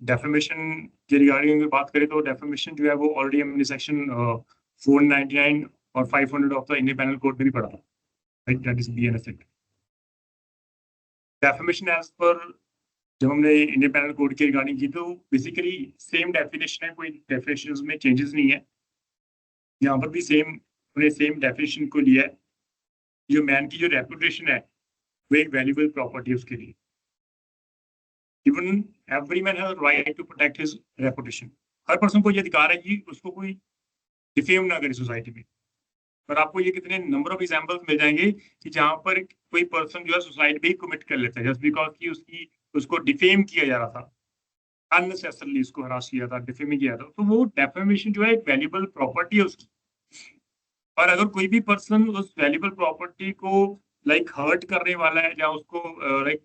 Defamation के regarding बात करें तो डेफेमेशन जो है वो ऑलरेडी हमने सेक्शन 499 और 500 of the Indian penal code में भी पढ़ा था, right? That is BNS act. Defamation as पर जब हमने इंडियन पेनल कोड के रिगार्डिंग की तो बेसिकली सेम डेफिनेशन है, कोई डेफिनेशन में चेंजेस नहीं है। यहाँ पर भी सेम डेफिनेशन को लिया है। जो मैन की जो रेपुटेशन है वो एक वैल्यूबल प्रॉपर्टी है उसके लिए। Even every man has right to protect his reputation. हर पर्सन को ये अधिकार है कि उसको कोई डिफेम ना करे सोसाइटी में। पर आपको ये कितने नंबर ऑफ एग्जांपल्स मिल जाएंगे कि जहां पर कोई पर्सन जो है सुसाइड भी कमिट कर लेता है जस्ट बिकॉज कि उसको डिफेम किया जा रहा था, अननेसेसरली उसको हरास किया था, डिफेम किया था। तो वो डेफेमेशन जो है एक वैल्यूबल प्रॉपर्टी है उसकी। और अगर कोई भी पर्सन उस वैल्यूबल प्रॉपर्टी को लाइक हर्ट करने वाला है या उसको लाइक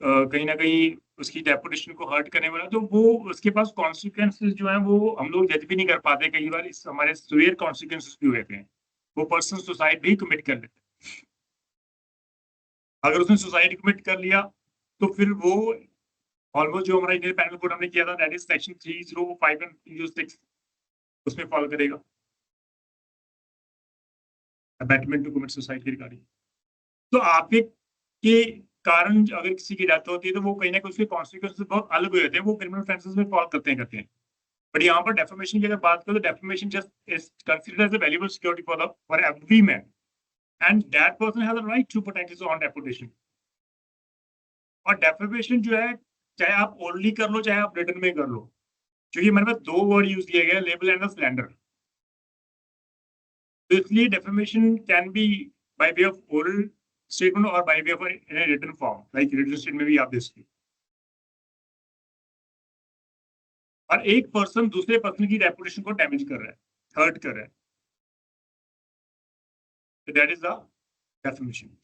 कहीं ना कहीं उसकी रेपुटेशन को हर्ट करने वाला, तो वो उसके पास कॉन्सिक्वेंसेस जो है वो हम लोग जज भी नहीं कर पाते। कई बार इस हमारे सिवियर कॉन्सिक्वेंसेस भी होते हैं। वो पर्सन सुसाइड भी कमिट कर लेते हैं। अगर उसने सुसाइड कमिट कर लिया तो फिर वो ऑलमोस्ट जो हमारा इंडियन पेनल कोड हमने किया था दैट इज सेक्शन 305 एंड 306 उसमें फॉलो करेगा, अबैटमेंट टू कमिट सुसाइड के रिगार्डिंग। तो आपके के कारण अगर किसी की डेथ होती है तो वो कहीं ना कहीं उसके कॉन्सिक्वेंसेस बहुत अलग हो जाते हैं, वो क्रिमिनल ऑफेंसेस में फॉल करते हैं। बट यहाँ पर डेफेमेशन की अगर बात करें तो defamation just is considered as a valuable security for every man and that person has a right to protect his own reputation. और डेफेमेशन जो है चाहे आप ओरली कर लो चाहे आप रिटन में कर लो, क्योंकि हमारे पास दो वर्ड यूज किए गए, लेबल एंड स्लैंडर। तो इसलिए defamation can be by way of oral statement और by way of in written form, like written statement में भी आप दे सकते हैं। और एक पर्सन दूसरे पर्सन की रेपुटेशन को डैमेज कर रहा है, हर्ट कर रहा है, तो दैट इज द डेफिनेशन।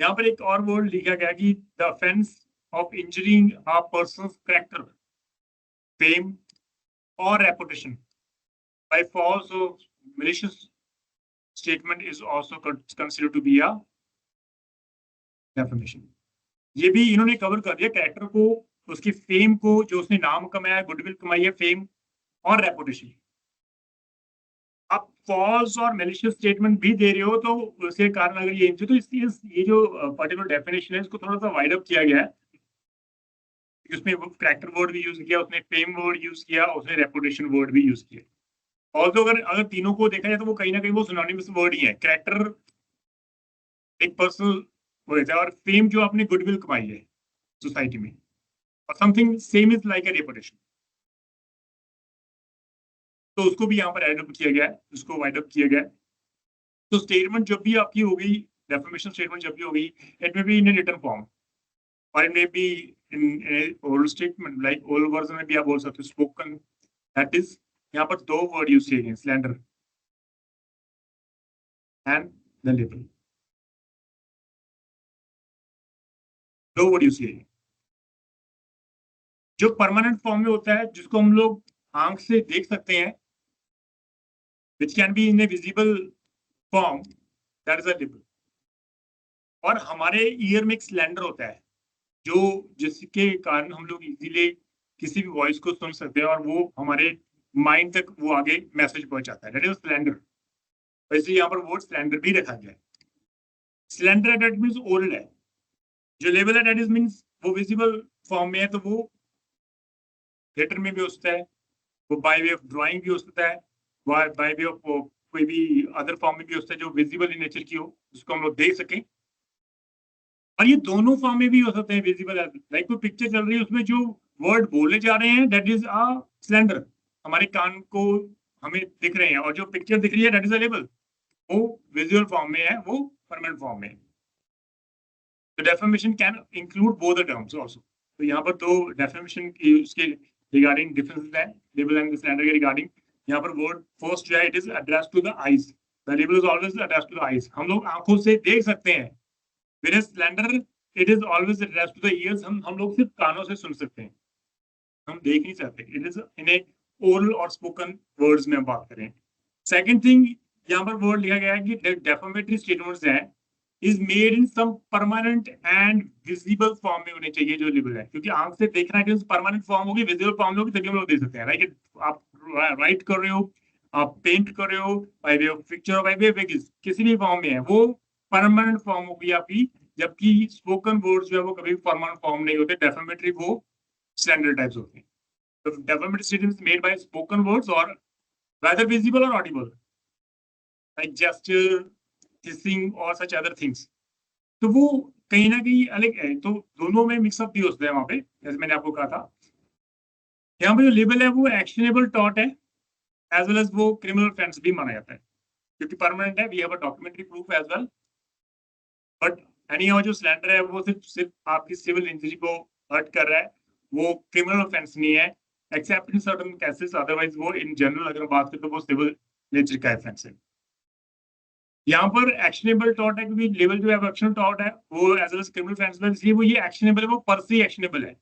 यहाँ पर एक और वर्ड लिखा गया कि the offence of injuring a person's character, fame और रेपुटेशन बाय फॉल्स और malicious statement is also considered to be a defamation। ये भी इन्होंने कवर कर दिया, कैरेक्टर को, उसकी फेम को, जो उसने नाम कमाया, गुडविल कमाई है, फेम और रेपुटेशन। आप फॉल्स और मैलिशियस स्टेटमेंट भी दे रहे हो तो उसके कारण अगर ये तो ये जो पर्टिकुलर डेफिनेशन है इसको थोड़ा सा वाइड अप किया गया है। उसमें वो कैरेक्टर वर्ड भी यूज किया, उसने फेम वर्ड यूज किया, उसने रेपुटेशन वर्ड भी यूज किया। ऑल्सो अगर तीनों को देखा जाए तो वो कहीं ना कहीं वो सिनोनिमस वर्ड ही है। कैरेक्टर एक पर्सनल वर्ड है और फेम जो आपने गुडविल कमाई है सोसाइटी में, और something same is like a reputation. तो उसको भी यहाँ पर एड अप किया गया है, उसको वाइड अप किया गया है। तो स्टेटमेंट जब भी आपकी होगी, डेफर्मेशन स्टेटमेंट जब भी होगी, इट में भी इन रिटन फॉर्म और इट में भी in oral statement, like oral version में भी आप बोल सकते हो स्पोकन। दैट इज यहाँ पर दो वर्ड यूज किए गए, स्लैंडर एंड द लेबल, दो वर्ड यूज किए गए। जो परमानेंट फॉर्म में होता है जिसको हम लोग आंख से देख सकते हैं, which can be in A visible form, that is a label. और हमारे ईयर में एक स्लैंडर होता है जो जिसके कारण हम लोग इजीली किसी भी वॉइस को सुन सकते हैं और वो हमारे माइंड तक वो आगे मैसेज पहुंचाता है, दैट इज स्लैंडर। वैसे यहाँ पर वर्ड स्लैंडर भी रखा गया है। स्लैंडर दैट मींस ओरल है, जो लेवल है दैट इज मींस वो विजिबल फॉर्म में है, तो वो थिएटर में भी हो सकता है, वो बाय वे ऑफ ड्राइंग भी हो सकता है, बाय वे ऑफ कोई भी अदर फॉर्म में भी हो सकता है जो विजिबल इन नेचर की हो, जिसको हम लोग देख सकें। और ये दोनों फॉर्म में भी हो सकते हैं विजिबल, लाइक कोई पिक्चर चल रही है उसमें जो वर्ड बोले जा रहे हैं दैट इज अ स्लैंडर, हमारे कान को हमें दिख रहे हैं, और जो पिक्चर दिख रही है दैट इज अ लेबल, वो विजुअल फॉर्म में है, वो परमानेंट फॉर्म में है। तो defamation can include both the terms also. तो यहाँ पर दो डेफर्मेशन की उसके रिगार्डिंग डिफरेंस है, लेबल एंड स्लैंडर के रिगार्डिंग। यहाँ पर वर्ड फर्स्ट जो है it is addressed to the eyes, the libel is always addressed to the eyes, हम लोग आंखों से देख सकते हैं, whereas slender it is always addressed to the ears, हम लोग सिर्फ कानों से सुन सकते हैं, हम देख नहीं सकते। It is in A oral और स्पोकन वर्ड्स में हम बात करें। सेकंड थिंग यहाँ पर वर्ड लिखा गया है कि डेफामेटरी स्टेटमेंट्स हैं is made in some permanent and visible form में होने चाहिए जो लेबल है, क्योंकि आंख से देखना है कि परमानेंट फॉर्म होगी, विजिबल फॉर्म होगी, तभी हम लोग देख सकते हैं। राइट, आप राइट कर रहे हो, आप पेंट कर रहे हो bye way of picture, bye way of किसी भी फॉर्म में है, वो परमानेंट फॉर्म होगी आपकी। जबकि स्पोकन वर्ड्स जो है वो कभी परमानेंट फॉर्म नहीं होते, डेफिनेटली वो स्टैंडर्ड टाइप्स होते हैं। तो definitely statements made by spoken words और whether visible or audible, like gesture, hissing or such other things, तो वो कहीं ना कहीं अलग है। तो दोनों में मिक्सअप भी होता है वहां पे, जैसे मैंने आपको कहा था। यहाँ पे जो लेबल है वो एक्शनेबल टॉट है, एज वेल एज वो क्रिमिनल ऑफेंस भी माना जाता है, क्योंकि परमानेंट है, we have a documentary proof as well. But any जो स्लैंडर है वो सिर्फ सिर्फ आपकी सिविल इंजरी को हर्ट कर रहा है, वो क्रिमिनल ऑफेंस नहीं है, accept in certain cases. Otherwise वो इन जनरल अगर बात करें तो वो सिविल नेचर का ऑफेंस है। यहाँ पर एक्शनेबल टॉट है, क्योंकि लेवल जो है एक्शनल टॉट है वो as well as criminal offence है, इसलिए वो ये एक्शनेबल है, वो पर से एक्शनेबल है।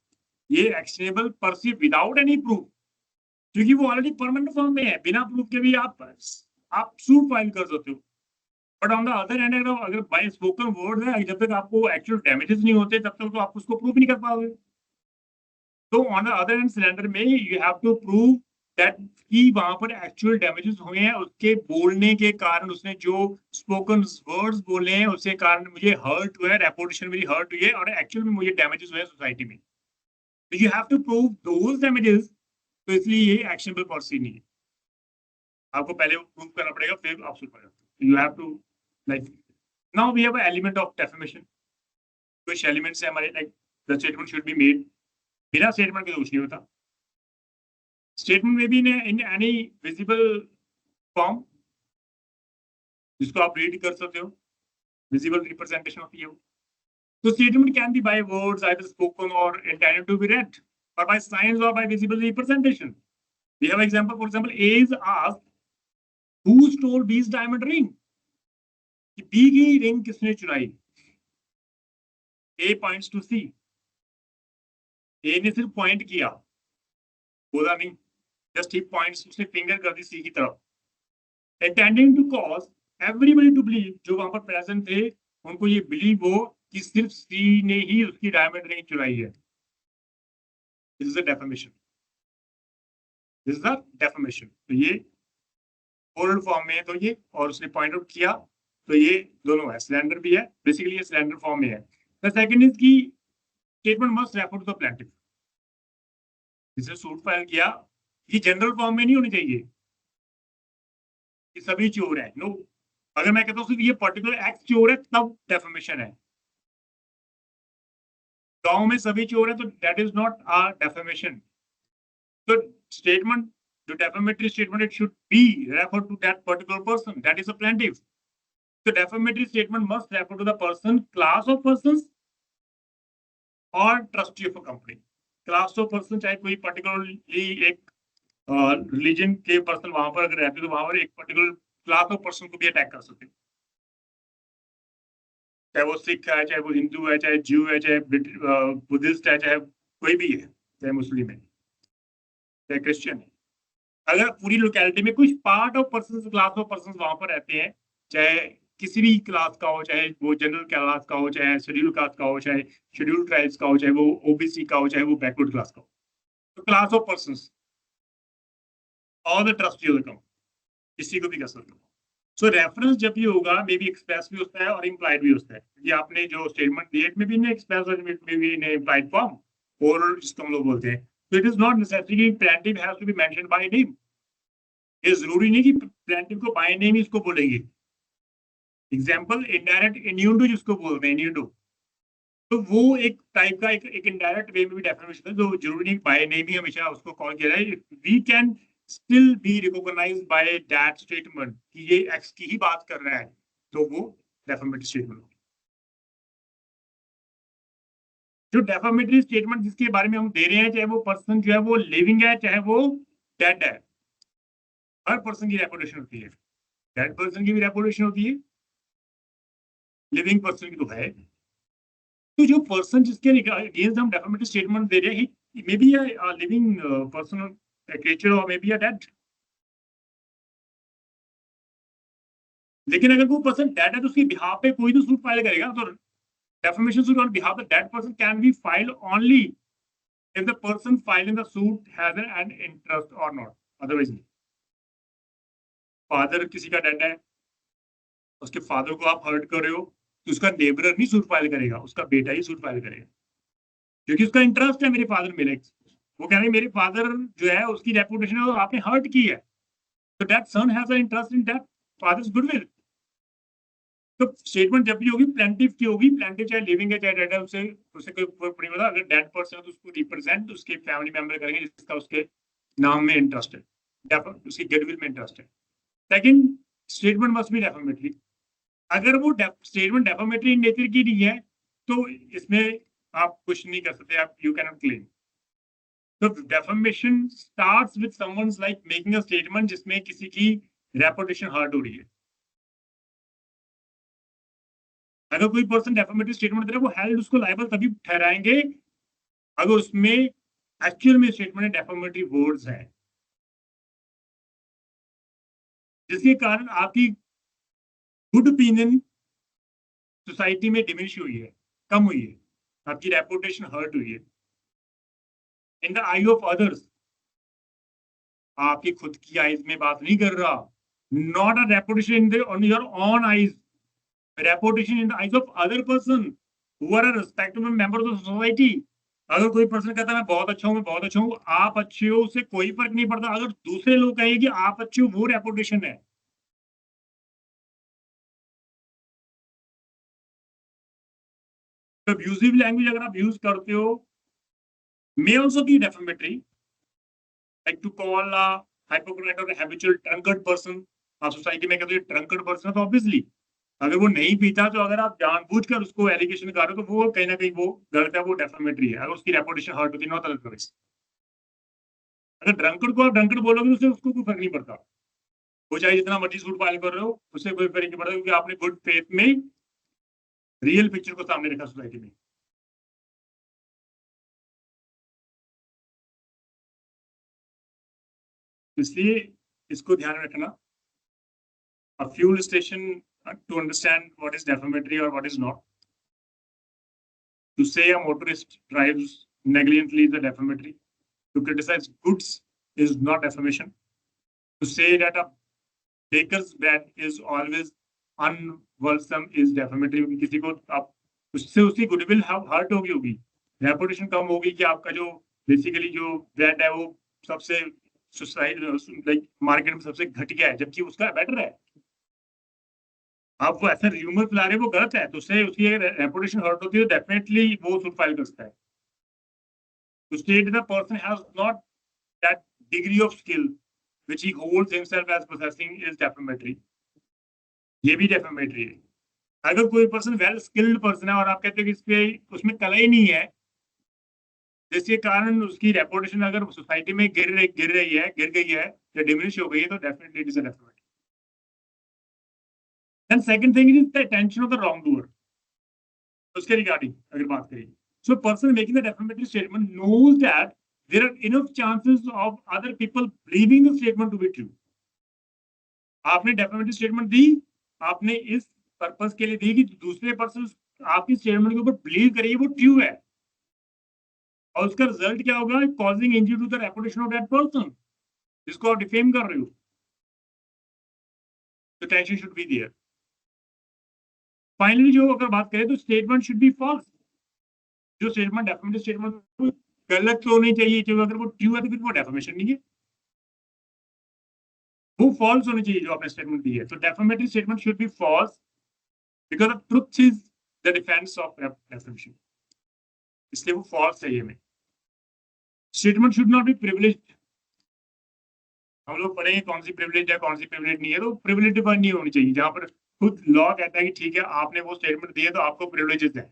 ये एक्शनेबल पर से विदाउट एनी प्रूफ, क्योंकि वो ऑलरेडी परमानेंट फॉर्म में है, बिना प्रूफ के भी आप सूट फाइल कर सकते हो। But on the other hand अगर बाय स्पोकन वर्ड है, जब तक आपको एक्चुअल डैमेजेस नहीं होते तब तक तो आप उसको प्रूव नहीं कर पाओगे। तो on the other hand slander में you have to prove that कि वहां पर एक्चुअल डैमेजेस हुए हैं, उसके बोलने के कारण, उसने जो स्पोकन वर्ड्स बोले हैं उसके कारण मुझे हर्ट हुआ है, रेपुटेशन मेरी हर्ट हुई है और एक्चुअल में मुझे डैमेजेस हुए हैं सोसाइटी में। तो you have to prove those damages, तो इसलिए ये एक्शनेबल पॉलिसी नहीं है। आपको पहले प्रूव करना पड़ेगा, फिर आप सुन पाएंगे। You have to like now we have a element of defamation. कुछ एलिमेंट्स है हमारे, like the statement should be made, बिना स्टेटमेंट के तो कुछ नहीं होता। स्टेटमेंट में भी इन एनी विजिबल फॉर्म, जिसको आप रीड कर सकते हो, विजिबल रिप्रेजेंटेशन होती है वो। तो statement can be by words either spoken or intended to be read, or by signs or by visible representation. We have example, for example, A is asked, who stole B's diamond ring? कि B की ring किसने चुराई? A points to C. A ने सिर्फ point किया, बोला नहीं, just ही points, उसने फिंगर कर दी C की तरफ। Intending to cause everybody to believe, जो वहां पर प्रेजेंट थे उनको ये बिलीव हो कि सिर्फ C ने ही उसकी डायमंड रिंग चुराई है। This is a defamation. This is a defamation. तो ये ओरल फॉर्म में है, तो ये, और उसने पॉइंट आउट किया, तो ये दोनों है, स्लैंडर भी है, बेसिकली ये स्लैंडर फॉर्म में है। The second is the statement must refer to the plaintiff. जिसे सूट फाइल किया, ये जनरल फॉर्म में नहीं होनी चाहिए कि सभी चोर है, नो। अगर मैं कहता हूँ सिर्फ ये पर्टिकुलर एक्ट चोर है तब डेफेमेशन है। गांव में सभी चोर है तो that is not a defamation. तो स्टेटमेंट, जो defamatory statement, it should be refer to that particular person, that is a plaintiff. The defamatory statement must refer to the person, class of persons or trustee of a company. Class of person चाहे कोई particularly एक religion के person वहां पर अगर रहते तो वहां पर एक पर्टिकुलर क्लास ऑफ पर्सन को भी अटैक कर सकते, चाहे वो सिख है, चाहे वो हिंदू है, चाहे ज्यू है, चाहे बुद्धिस्ट है, चाहे कोई भी है, चाहे मुस्लिम है, चाहे क्रिश्चियन है। अगर पूरी लोकेलिटी में कुछ part of person, class of person वहां पर रहते हैं, चाहे किसी भी क्लास का हो, चाहे वो जनरल क्लास का हो, चाहे शेड्यूल कास्ट का हो, चाहे शेड्यूल ट्राइब्स का हो, चाहे वो ओबीसी का हो, चाहे वो बैकवर्ड क्लास का हो, तो क्लास ऑफ पर्संस और the trustee of the company, किसी को भी कर सकते हो। सो रेफरेंस जब भी होगा, मे बी एक्सप्रेस भी होता है और इम्प्लाइड भी होता है। ये आपने जो स्टेटमेंट दिए में भी एक्सप्रेस और में भी इम्प्लाइड फॉर्म, और जिसको हम लोग बोलते हैं। तो इट इज नॉट नेसेसरी कि plaintiff has to be mentioned by name. ये जरूरी नहीं कि प्लेंटिफ को बाय नेम ही इसको बोलेंगे। एग्जाम्पल, इनडायरेक्ट इन्यूंडो जिसको बोलते हैं, इन्यूंडो, तो वो एक टाइप का एक इनडायरेक्ट वे में भी डेफिनेशन है, जो जरूरी नहीं बाय नेम ही हमेशा उसको कॉल किया जाए। We can still be recognized by that statement कि ये एक्स की ही बात कर रहा है, तो वो डेफामेटरी स्टेटमेंट होगी। जो डेफामेटरी स्टेटमेंट जिसके बारे में हम दे रहे हैं, चाहे वो पर्सन जो है वो लिविंग है, चाहे वो डेड है, हर पर्सन की रेपुटेशन होती है। डेड पर्सन की भी रेपुटेशन होती है, लिविंग पर्सन की तो है। तो जो पर्सन जिसके अगेंस्ट हम डेफामेटरी स्टेटमेंट दे रहे हैं, may be a living person, a creature, और मे बी अ डेड। लेकिन अगर कोई पर्सन डेड है तो उसके बिहाफ पे कोई तो सूट फाइल करेगा। तो defamation suit on behalf of the dead person can be filed only if the person filing the suit has an interest or not, otherwise नहीं। फादर किसी का डेड है, उसके फादर को आप हर्ट कर रहे हो तो उसका नेबर नहीं सूट फाइल करेगा, उसका बेटा ही सूट फाइल करेगा, क्योंकि उसका इंटरेस्ट है मेरे फादर मिले। वो कह रहे हैं मेरे फादर जो है उसकी रेपुटेशन है और आपने हर्ट की है, तो that son has an interest in that father's goodwill. तो स्टेटमेंट जब भी होगी प्लेंटिफ की होगी, प्लेंटिफ चाहे लिविंग है चाहे डेड है, उसे उसे कोई फर्क नहीं पड़ता। अगर डेड पर्सन है तो उसको रिप्रेजेंट उसके फैमिली मेंबर करेंगे जिसका उसके नाम में इंटरेस्ट है, उसकी गुडविल में इंटरेस्ट है। Second, statement must be defamatory. अगर वो स्टेटमेंट डेफामेटरी इन नेचर की नहीं है तो इसमें आप कुछ नहीं कर सकते, आप यू कैन नॉट क्लेम। तो defamation starts with someone's like making a statement जिसमें किसी की रेपुटेशन हर्ट हो रही है। अगर कोई पर्सन डेफामेटरी स्टेटमेंट दे रहा है, वो हेल्ड उसको लायबल तभी ठहराएंगे अगर उसमें एक्चुअल में स्टेटमेंट डेफामेटरी वर्ड्स है, जिसके कारण आपकी गुड ओपिनियन सोसाइटी में डिमिनिश हुई है, कम हुई है, आपकी रेपुटेशन हर्ट हुई है in the eye of others. आपकी खुद की आईज में बात नहीं कर रहा, not a reputation in the on your own eyes, reputation in the eyes of other person who are a respectable member of the society. अगर कोई पर्सन कहता है मैं बहुत अच्छा हूँ, मैं बहुत अच्छा हूँ, आप अच्छे हो उससे कोई फर्क नहीं पड़ता। अगर दूसरे लोग कहेंगे कि आप अच्छे हो, वो रेपुटेशन है। तो अब्यूजिव लैंग्वेज अगर आप यूज करते हो may also be defamatory, like to call a hypocrite or a habitual drunkard person। आप सोसाइटी में कहते हो ड्रंकर्ड पर्सन है तो ऑब्वियसली अगर वो नहीं पीता तो अगर आप जानबूझकर उसको एलिगेशन कर रहे हो तो वो कहीं ना कहीं वो गलत है, वो डेफामेटरी है। अगर उसकी रेपुटेशन हर्ट होती है, नॉट अदरवाइज। अगर ड्रंकर्ड को आप ड्रंकर्ड बोलोगे तो उससे उसको कोई फर्क नहीं पड़ता, वो चाहे जितना मर्जी सूट फाइल कर रहे हो, उससे कोई फर्क नहीं पड़ता, क्योंकि आपने गुड फेथ में रियल पिक्चर को सामने रखा सोसाइटी में। इसलिए इसको ध्यान में रखना। A fuel station to understand what is defamatory or what is not. To say a motorist drives negligently is a defamatory. To criticize goods is not defamation. To say that a baker's bread is always unwholesome is defamatory, क्योंकि किसी को आप उससे उसकी goodwill hurt होगी, reputation कम होगी कि आपका जो बेसिकली जो ब्रेड है वो सबसे लाइक मार्केट में सबसे घटिया है, जबकि उसका बेटर है। आप वो ऐसा र्यूमर फैला रहे वो गलत है, तो उससे उसकी रेपुटेशन हर्ट होती है, डेफिनेटली वो सूट फाइल करता है। To state that a person has not that degree of skill which he holds himself as possessing is defamatory। ये भी defamatory है। अगर कोई पर्सन वेल स्किल्ड पर्सन है और आप कहते हो कि इसके उसमें कला ही नहीं है, जिसके कारण उसकी रेपुटेशन अगर सोसाइटी में गिर गई है या डिमिनिश हो गई है, तो definitely it is a defamatory। Then second thing is the attention of the wrongdoer। उसके रिगार्डिंग अगर बात करें, so person making the defamatory statement knows that there are enough chances of other people believing the statement to be true। आपने defamatory statement दी, आपने इस purpose के लिए दी कि दूसरे पर्सन आपकी स्टेटमेंट के ऊपर बिलीव करेंगे वो ट्रू है, और उसका रिजल्ट क्या होगा, causing injury to the reputation of that person जिसको आप डिफेम कर रहे हो। तो tension should be there. Finally जो अगर बात करें तो स्टेटमेंट शुड बी फॉल्स। जो स्टेटमेंट डेफामेटरी स्टेटमेंट गलत तो होनी चाहिए, क्योंकि अगर वो ट्रू है तो फिर वो डेफामेशन नहीं है, वो फॉल्स होनी चाहिए जो आपने स्टेटमेंट दी है। तो defamatory statement should be false because the truth is the defence of defamation, इसलिए वो फॉल्स है। ये में statement should not be privileged. हम लोग पढ़ेंगे कौन सी प्रिविलेज है कौन सी प्रिविलेज नहीं है, तो प्रिविलेज नहीं होनी चाहिए जहां पर खुद लॉ कहता है कि ठीक है आपने वो स्टेटमेंट दी है तो आपको प्रिविलेजेस है,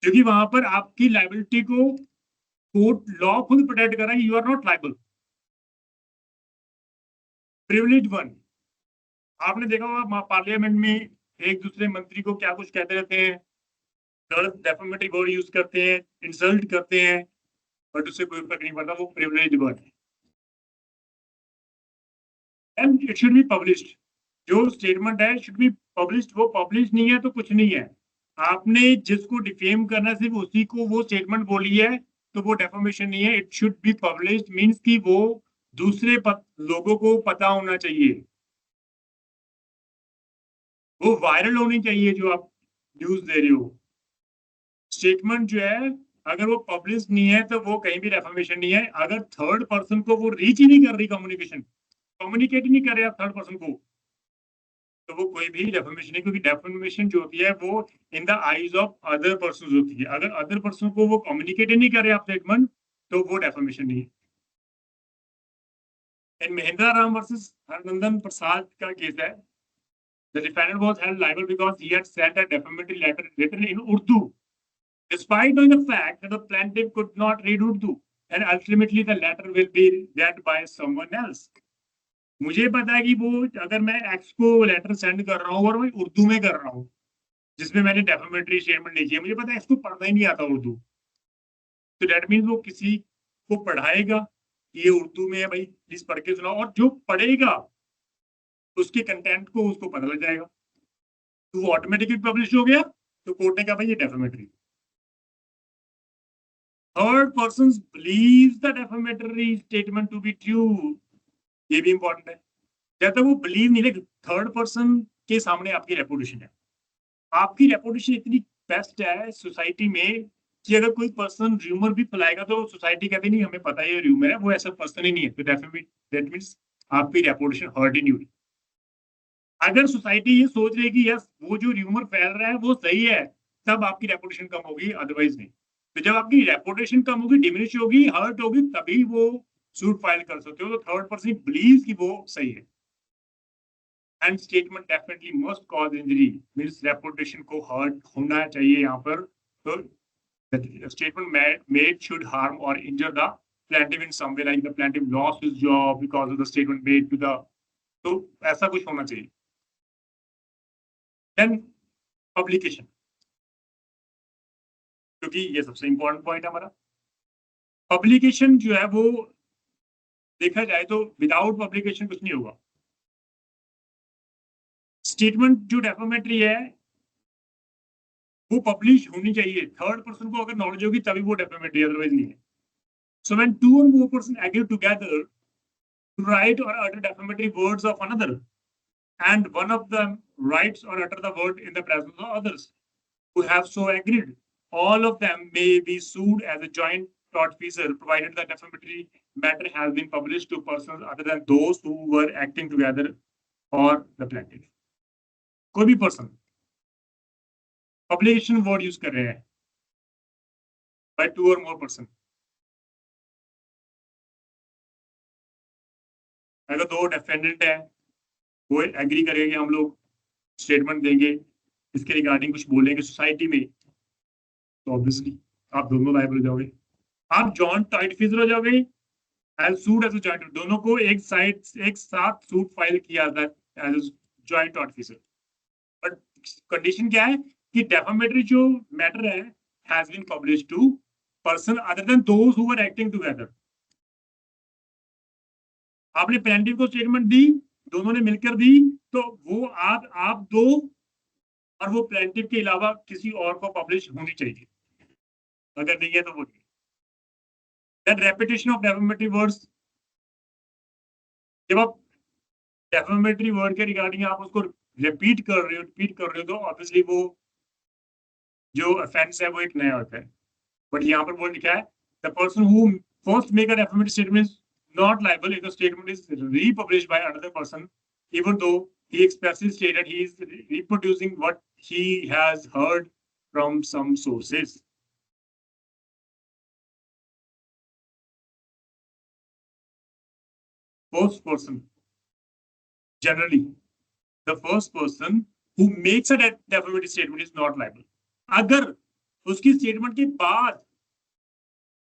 क्योंकि वहां पर आपकी लाइबिलिटी को कोर्ट लॉ खुद प्रोटेक्ट कर रहा है, you are not liable. Privilege one, आपने देखा होगा पार्लियामेंट में एक दूसरे मंत्री को क्या कुछ कहते रहते हैं, गलत डेफामेटरी वर्ड यूज करते हैं, इंसल्ट करते हैं, बट उससे कोई फर्क नहीं पड़ता, वो प्रिविलेज वर्ड है। And it should be published. जो स्टेटमेंट है शुड बी पब्लिश्ड, वो पब्लिश नहीं है तो कुछ नहीं है। आपने जिसको डिफेम करना सिर्फ उसी को वो स्टेटमेंट बोली है तो वो डेफामेशन नहीं है। It should be published means कि वो दूसरे लोगों को पता होना चाहिए, वो वायरल होनी चाहिए जो आप न्यूज दे रहे हो। स्टेटमेंट जो है अगर वो पब्लिश नहीं है तो वो कहीं भी डेफामेशन नहीं है। अगर थर्ड पर्सन को वो रीच ही नहीं कर रही, कम्युनिकेट ही नहीं कर रहे आप थर्ड पर्सन को, तो वो कोई भी डेफामेशन नहीं, क्योंकि डेफामेशन जो होती है वो इन the eyes of other person होती है। अगर अदर पर्सन को वो कम्युनिकेट ही नहीं कर रहे आप स्टेटमेंट, तो वो डेफामेशन नहीं है। इन महिंद्रा राम वर्सेस हरनंदन प्रसाद का केस है, the defendant was held liable because he had sent a defamatory letter written in Urdu, despite knowing the fact that the plaintiff could not read Urdu, and ultimately the letter will be read by someone else. मुझे पता है कि वो अगर मैं x को letter send कर रहा हूँ और मैं उर्दू में कर रहा हूँ जिसमें मैंने डेफामेटरी स्टेटमेंट लिखी है, मुझे पता है एक्स को पढ़ना ही नहीं आता उर्दू, तो डेट मीन्स वो किसी को पढ़ाएगा ये उर्दू में है भाई प्लीज पढ़ के सुनाओ, और जो पढ़ेगा उसके कंटेंट को उसको पता लग जाएगा, तो वो ऑटोमेटिकली पब्लिश हो गया, तो कोर्ट ने कहा भाई ये defamatory. Third person believes the defamatory statement to be true, ये भी इंपॉर्टेंट है। जब तक वो बिलीव नहीं, लेकिन थर्ड पर्सन के सामने आपकी रेपुटेशन है, आपकी रेपुटेशन इतनी बेस्ट है सोसाइटी में कि अगर कोई पर्सन र्यूमर भी फैलाएगा तो सोसाइटी कहती नहीं हमें पता है ये र्यूमर है, वो ऐसा पर्सन ही नहीं है, तो दैट मींस आपकी रेपुटेशन हर्ट ही नहीं हुई। अगर सोसाइटी ये सोच रही है कि यस वो जो र्यूमर फैल रहा है वो सही है, तब आपकी रेपुटेशन कम होगी, अदरवाइज नहीं। तो जब आपकी रेपुटेशन कम होगी, डिमिनिश होगी, हर्ट होगी, तभी वो सूट फाइल कर सकते हो। तो थर्ड पर्सन बिलीव कि वो सही है, and statement definitely must cause injury, means reputation को हर्ट होना चाहिए यहाँ पर। तो statement made should harm or injure the plaintiff in some way, like the plaintiff lost his job because of the statement made to the, तो ऐसा कुछ होना चाहिए। देन पब्लिकेशन, क्योंकि ये सबसे इंपॉर्टेंट पॉइंट है हमारा। पब्लिकेशन जो है वो देखा जाए तो विदाउट पब्लिकेशन कुछ नहीं होगा। स्टेटमेंट जो डेफामेटरी है वो पब्लिश होनी चाहिए, थर्ड पर्सन को अगर नॉलेज होगी तभी वो डेफामेटरी, अदरवाइज नहीं है। सो व्हेन टू और more person agree together to write और utter defamatory words of another, and one of them writes or utter the word in the presence of others who have so agreed, all of them may be sued as a joint tortfeasor, provided the defamatory matter has been published to persons other than those who were acting together or the plaintiff। कोई भी person publication word use कर रहे हैं by two और more person, अगर दो defendant है वो एग्री करेंगे हम लोग स्टेटमेंट देंगे इसके रिगार्डिंग कुछ बोलेंगे सोसाइटी में, तो ऑब्वियसली आप दोनों लायबल हो जाओगे, आप जॉइंट टार्टिफिशर हो जाओगे as suit as a joint, दोनों को एक साथ सूट फाइल किया था as a joint tortfeasor. But condition क्या है कि डेफामेटरी जो मैटर है has been published to person other than those who were acting together. आपने प्लेंटिफ को स्टेटमेंट दी, दोनों ने मिलकर दी, तो वो आप दो और वो प्लेंटिफ के अलावा किसी और को पब्लिश होनी चाहिए, अगर नहीं है तो वो नहीं। दैट रेपिटेशन ऑफ डेफामेटरी वर्ड्स, जब आप डेफामेटरी वर्ड के रिगार्डिंग आप उसको रिपीट कर रहे हो तो ऑब्वियसली वो जो ऑफेंस है वो एक नया होता है। बट यहाँ पर वो लिखा है the person who first make a defamatory statement not liable if the statement is republished by another person, even though he expressly stated he is reproducing what he has heard from some sources. First person, generally, the first person who makes a defamatory statement is not liable. अगर उसकी statement के बाद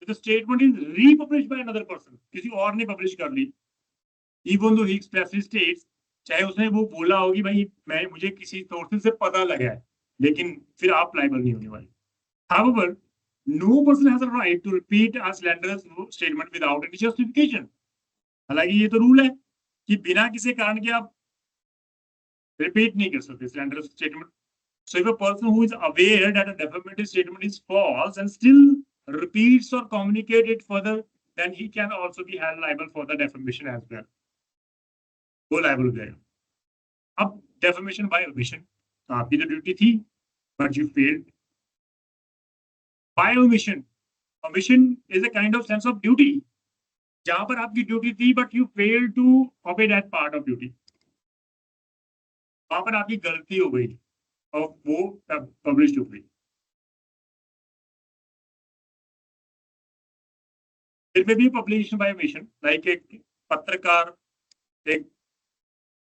the statement is republished by another person, किसी और ने publish कर ली, even though he expressly states, चाहे उसने वो बोला होगी भाई मैं मुझे किसी सोर्सेज से पता लगा है, लेकिन फिर आप लायबल नहीं होने वाले। However, no person has a right to repeat a slanderous statement without any justification। हालांकि ये तो रूल है कि बिना किसी कारण के आप रिपीट नहीं कर सकते स्लैंडरस statement. So if a person who is aware that a defamatory statement is false and still repeats or communicates it further, then he can also be held liable for the defamation as well. वो liable हो जाएगा. अब defamation by omission, आपकी तो duty थी, but you failed. By omission, omission is a kind of sense of duty. जहां पर आपकी ड्यूटी थी, but you failed to obey that part of duty. वहां पर आपकी गलती हो गई और वो पब्लिश हो गई. It may be publication by omission, like एक पत्रकार एक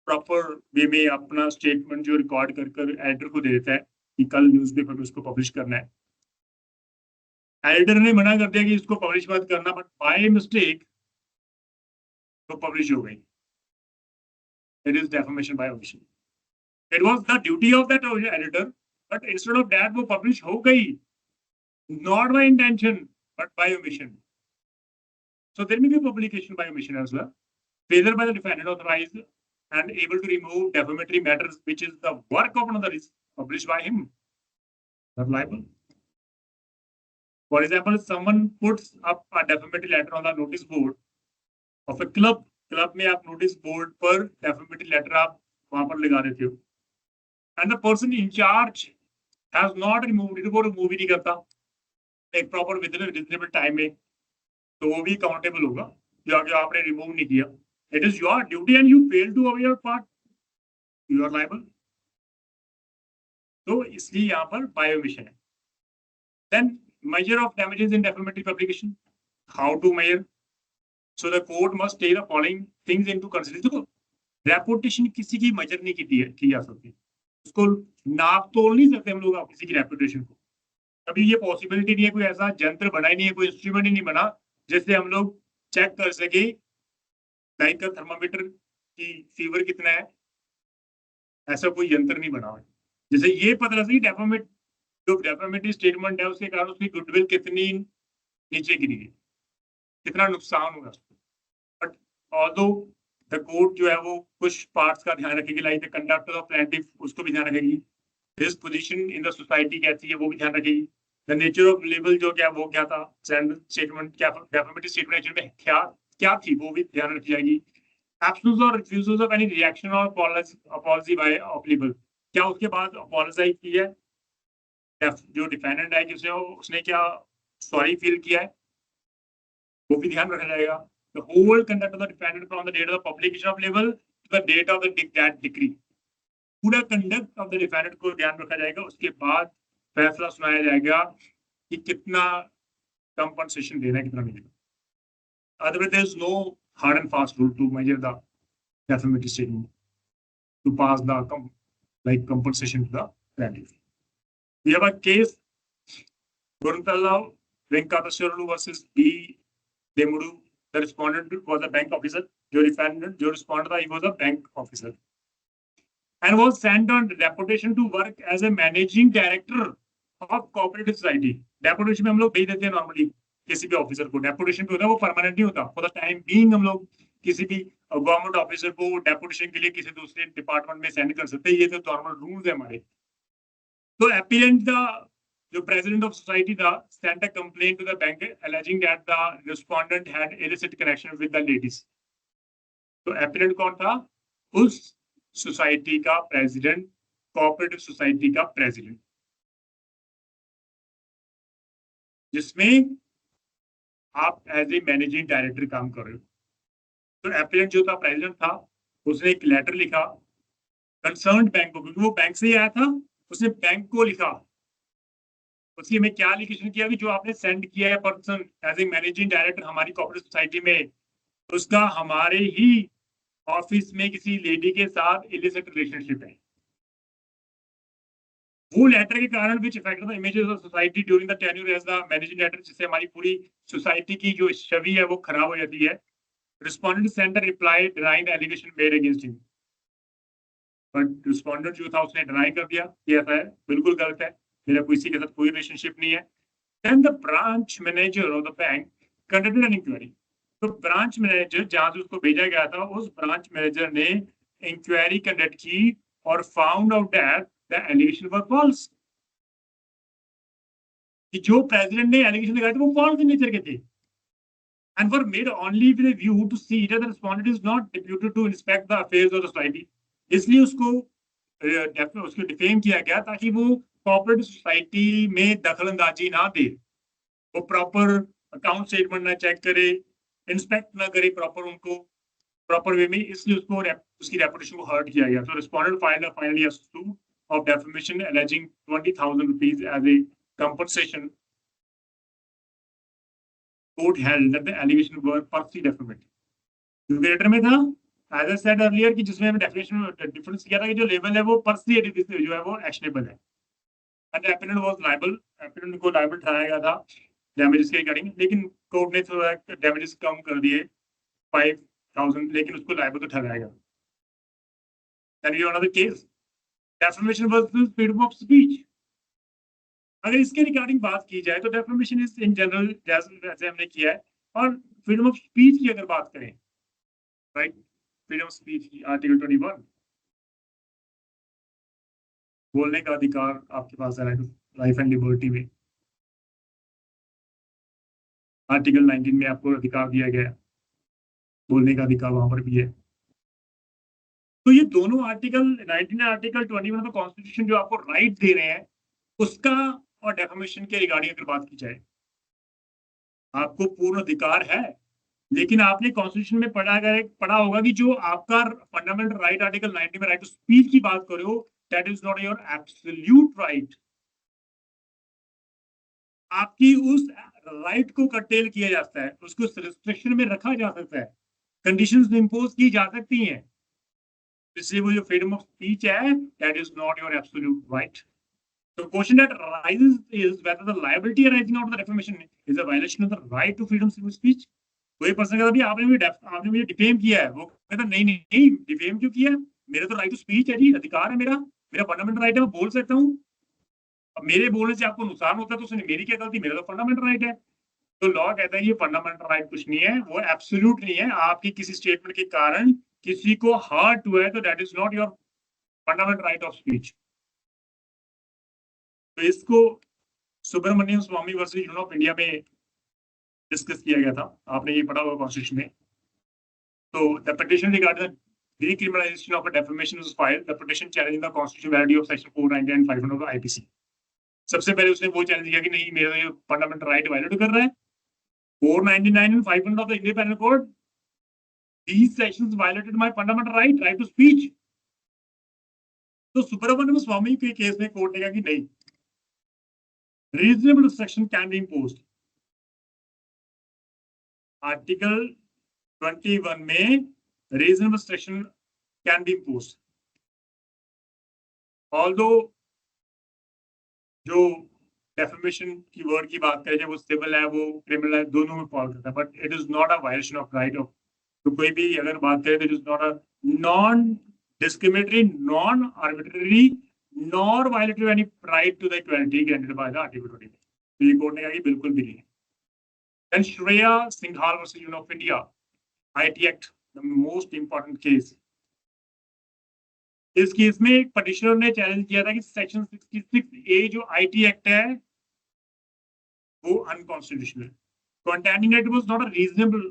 प्रॉपर वे में अपना स्टेटमेंट जो रिकॉर्ड कर एडिटर को दे देता है कि कल न्यूज़पेपर में उसको पब्लिश करना है. एडिटर ने मना कर दिया कि इसको पब्लिश मत करना, बट बाय मिस्टेक तो पब्लिश हो गई. It is defamation by omission. It was the duty of that editor, but instead of that वो पब्लिश हो गई, not by intention but by omission. So there may be publication by omission as well. Failure by the defendant authorized and able to remove defamatory matters which is the work of another is published by him. Not liable. For example, someone puts up a defamatory letter on the notice board of a club. Club में आप notice board पर defamatory letter आप वहाँ पर लगा देते हो. And the person in charge has not removed it. वो remove ही नहीं करता एक proper within a reasonable time में, तो वो भी काउंटेबल होगा जो आपने रिमूव नहीं किया. It is your duty and you fail to obey your part, you are liable. तो इसलिए यहाँ पर बाय ओमिशन है. Then measure of damages in defamatory publication, how to measure. So the court must take the following things into consideration. देखो, reputation किसी की major नहीं की जा सकती, उसको नाप तोल नहीं सकते हम लोग किसी की रेपुटेशन को. कभी ये पॉसिबिलिटी नहीं है, कोई ऐसा यंत्र बना ही नहीं है, कोई इंस्ट्रूमेंट ही नहीं बना जिससे हम लोग चेक कर सके लाइक का थर्मामीटर की फीवर कितना है. ऐसा कोई यंत्र नहीं बना है जैसे ये पता लग सके डेफामेट जो डेफामेटरी स्टेटमेंट है उसके कारण उसकी गुडविल कितनी नीचे गिरी है, कितना नुकसान होगा. बट ऑल्दो द कोर्ट जो है वो कुछ पार्ट्स का ध्यान रखेगी, like the conduct of plaintiff उसको भी ध्यान रखेगी, his position in the society कैसी है वो भी ध्यान रखेगी, द नेचर ऑफ लेबल जो क्या वो क्या था, स्टेटमेंट क्या डेफमेटरी स्टेटमेंट में क्या थी वो भी ध्यान रखी जाएगी. एब्सेंस और रिफ्यूजल ऑफ एनी रिएक्शन और अपॉलजी बाय ऑफ लेबल, क्या उसके बाद अपॉलजाइज की है जो डिफेंडेंट है कि उसने क्या सॉरी फील किया है, वो भी ध्यान रखा जाएगा. The whole conduct of the defendant from the date of the publication of libel to the date of the decree, पूरा कंडक्ट ऑफ द डिफेंडेंट को ध्यान रखा जाएगा. उसके बाद फैसला सुनाया जाएगा कि कितना कंपनसेशन देना है, कितना नहीं देना. Otherwise, there is no hard and fast rule to measure the defamatory statement to pass the compensation to the plaintiff. We have a case, Guruntala Venkateswarlu versus B. Demudu. The respondent was a bank officer. The defendant, the respondent, he was a bank officer, and was sent on deputation to work as a managing director of cooperative society. Deputation में हम लोग भेज देते हैं normally किसी भी officer को. Deputation पे होता है वो परमानेंट नहीं होता. फॉर द टाइम बीइंग हम लोग किसी भी गवर्नमेंट ऑफिसर को डेपुटेशन के लिए किसी दूसरे डिपार्टमेंट में सेंड कर सकते हैं. ये तो नॉर्मल रूल्स है हमारे. तो एपिलेंट का जो प्रेसिडेंट ऑफ सोसाइटी था send a complaint to the bank alleging that the respondent had illicit connection with the ladies. तो एपिलेंट कौन था? उस सोसाइटी का प्रेसिडेंट, कोऑपरेटिव सोसाइटी का प्रेसिडेंट, जिसमें आप एज ए मैनेजिंग डायरेक्टर काम कर रहे हो. तो एप्लीकेंट जो था प्रेसिडेंट था, उसने एक लेटर लिखा कंसर्न्ड बैंक को, क्योंकि वो बैंक से ही आया था. उसने बैंक को लिखा, उसकी में क्या एलिगेशन किया कि जो आपने सेंड किया है person as a managing director हमारी कॉर्पोरेट सोसाइटी में, उसका हमारे ही ऑफिस में किसी लेडी के साथ इलिसिट रिलेशनशिप है. वो लेटर के कारण which effect the images of society during the tenure as the managing director, जिससे हमारी पूरी सोसाइटी की जो छवि है वो खराब हो जाती है. Respondent send a reply denying the allegation made against him. But respondent जो था उसने डिनाई कर दिया कि ऐसा है, बिल्कुल गलत है, मेरा किसी के साथ कोई रिलेशनशिप नहीं है. Then the branch manager of the bank conducted an inquiry. तो ब्रांच मैनेजर जहां से उसको भेजा गया था, उस ब्रांच मैनेजर ने इंक्वायरी कंडक्ट की और found out that the allegation were false, कि जो प्रेसिडेंट ने एलिगेशन लगाए थे वो फॉल्स इन नेचर के थे, and were made only with a view to see that the respondent is not deputed to inspect the affairs of the society. इसलिए उसको उसको डिफेम किया गया ताकि वो कॉर्पोरेट सोसाइटी में दखल अंदाजी ना दे, वो प्रॉपर अकाउंट स्टेटमेंट ना चेक करे, इंस्पेक्ट ना करे प्रॉपर उनको प्रॉपर वे में, इसलिए उसको उसकी रेपुटेशन को हर्ट किया गया. So respondent filed finally a suit of defamation alleging 20,000 rupees as a compensation. Court held that the allegations were per se defamatory. Letter में था, as I said earlier, कि जिसमें हमें डेफिनेशन डिफरेंस किया था कि जो लेवल है वो पर से जो है वो एक्शनेबल है, and apparent was liable, apparent को लायबल ठहराया गया था डैमेजेस के रिगार्डिंग, लेकिन कोर्ट ने थोड़ा डैमेजेस कम कर दिए 5,000, लेकिन उसको लायबल तो ठहराया गया. Can be another case defamation versus freedom of speech. अगर इसके रिगार्डिंग बात की जाए तो डेफमेशन इज इन जनरल जैसे हमने किया है, और फ्रीडम ऑफ स्पीच की अगर बात करें, राइट, फ्रीडम ऑफ स्पीच की आर्टिकल 21, बोलने का अधिकार आपके पास है लाइफ एंड लिबर्टी में. आर्टिकल 19 में आपको अधिकार दिया गया है, बोलने का अधिकार वहां पर भी है. तो ये दोनों आर्टिकल 19 और आर्टिकल 21 तो कॉन्स्टिट्यूशन जो आपको राइट दे रहे हैं उसका और डेफमेशन के रिगार्डिंग अगर बात की जाए, आपको पूर्ण अधिकार है, लेकिन आपने कॉन्स्टिट्यूशन में पढ़ा होगा कि जो आपका फंडामेंटल राइट आर्टिकल 90 में राइट टू स्पीच की बात करो, that is not your absolute right. आपकी उस राइट को कर्टेल किया जाता है, उसको रिस्ट्रिक्शन में रखा जा सकता है, कंडीशंस इंपोज की जा सकती हैं. इसलिए वो जो फ्रीडम ऑफ स्पीच है, that is not your absolute right. The question that arises is whether the liability arising out of the defamation is a violation of the right to freedom of speech. कोई person कहता भी आपने मुझे defame किया है, वो कहता नहीं नहीं नहीं, डिफेम क्यों किया, मेरा तो राइट टू स्पीच है जी, अधिकार है मेरा फंडामेंटल राइट है, मैं बोल सकता हूँ. अब मेरे बोलने से आपको नुकसान होता है तो उसने मेरी क्या गलती, मेरा तो फंडामेंटल राइट है. तो लॉ कहता है ये फंडामेंटल राइट कुछ नहीं है, वो एब्सोल्यूट नहीं है. आपकी किसी स्टेटमेंट के कारण किसी को हर्ट हुआ है तो that is not your fundamental right of speech. तो इसको सुब्रमण्यम स्वामी वर्सेस यूनियन ऑफ इंडिया में डिस्कस किया गया था, आपने ये पढ़ा होगा कॉन्स्टिट्यूशन में. तो the petition regarding the decriminalisation of defamation was filed, the petition challenging the constitutional validity of section 490 and 500 of the IPC. सबसे पहले उसने वो चैलेंज किया कि नहीं, मेरा ये फंडामेंटल राइट वायलेट कर रहा है. 499 and 500 of the Indian penal code, these sections violated my fundamental right to speech. तो सुब्रमण्यम स्वामी के केस में कोर्ट ने कहा कि नहीं, reasonable restriction can be imposed. Article 21 में reasonable restriction can be imposed. Although जो defamation की वर्ड की बात करें, वो सिविल है वो क्रिमिनल है, दोनों में फॉल करता है, but it is not a violation of right of. तो कोई भी अगर बात करें तो it is not a non discriminatory, non arbitrary, nor violative any right to the equality granted by the article 20. तो ये कोर्ट ने कहा कि बिल्कुल भी नहीं. Then Shreya Singhal versus union of India, IT act, the most important case. इस case में एक पटिशनर ने चैलेंज किया था कि सेक्शन 66A जो आईटी एक्ट है वो unconstitutional. Contending it was not a reasonable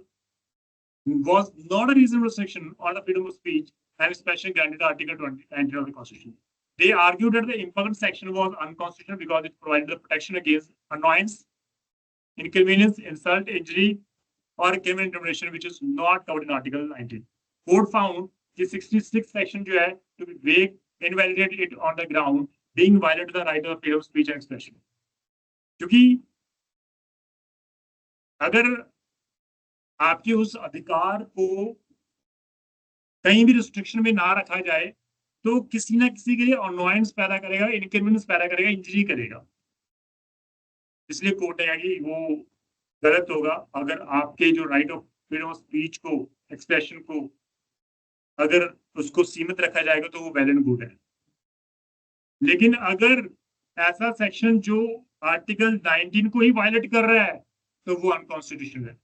restriction on the freedom of speech and especially granted Article 20 of the Constitution. They argued that the important section was unconstitutional because it provided the protection against annoyance, inconvenience, insult, injury, or criminal intimidation, which is not covered in Article 19. Court found the 66th section जो है to be vague, invalidated it on the ground being violated the right of freedom of speech and expression. क्योंकि अगर आपके उस अधिकार को कहीं भी रिस्ट्रिक्शन में ना रखा जाए तो किसी ना किसी के लिए अनोयंस पैदा करेगा, इनकन्वीनियंस पैदा करेगा, इंजरी करेगा. इसलिए कोर्ट ने कहा कि वो गलत होगा अगर आपके जो right of freedom of speech को, एक्सप्रेशन को, अगर उसको सीमित रखा जाएगा तो वो वेल एंड गुड है. लेकिन अगर ऐसा सेक्शन जो आर्टिकल 19 को ही वायलेट कर रहा है तो वो अनकॉन्स्टिट्यूशनल है.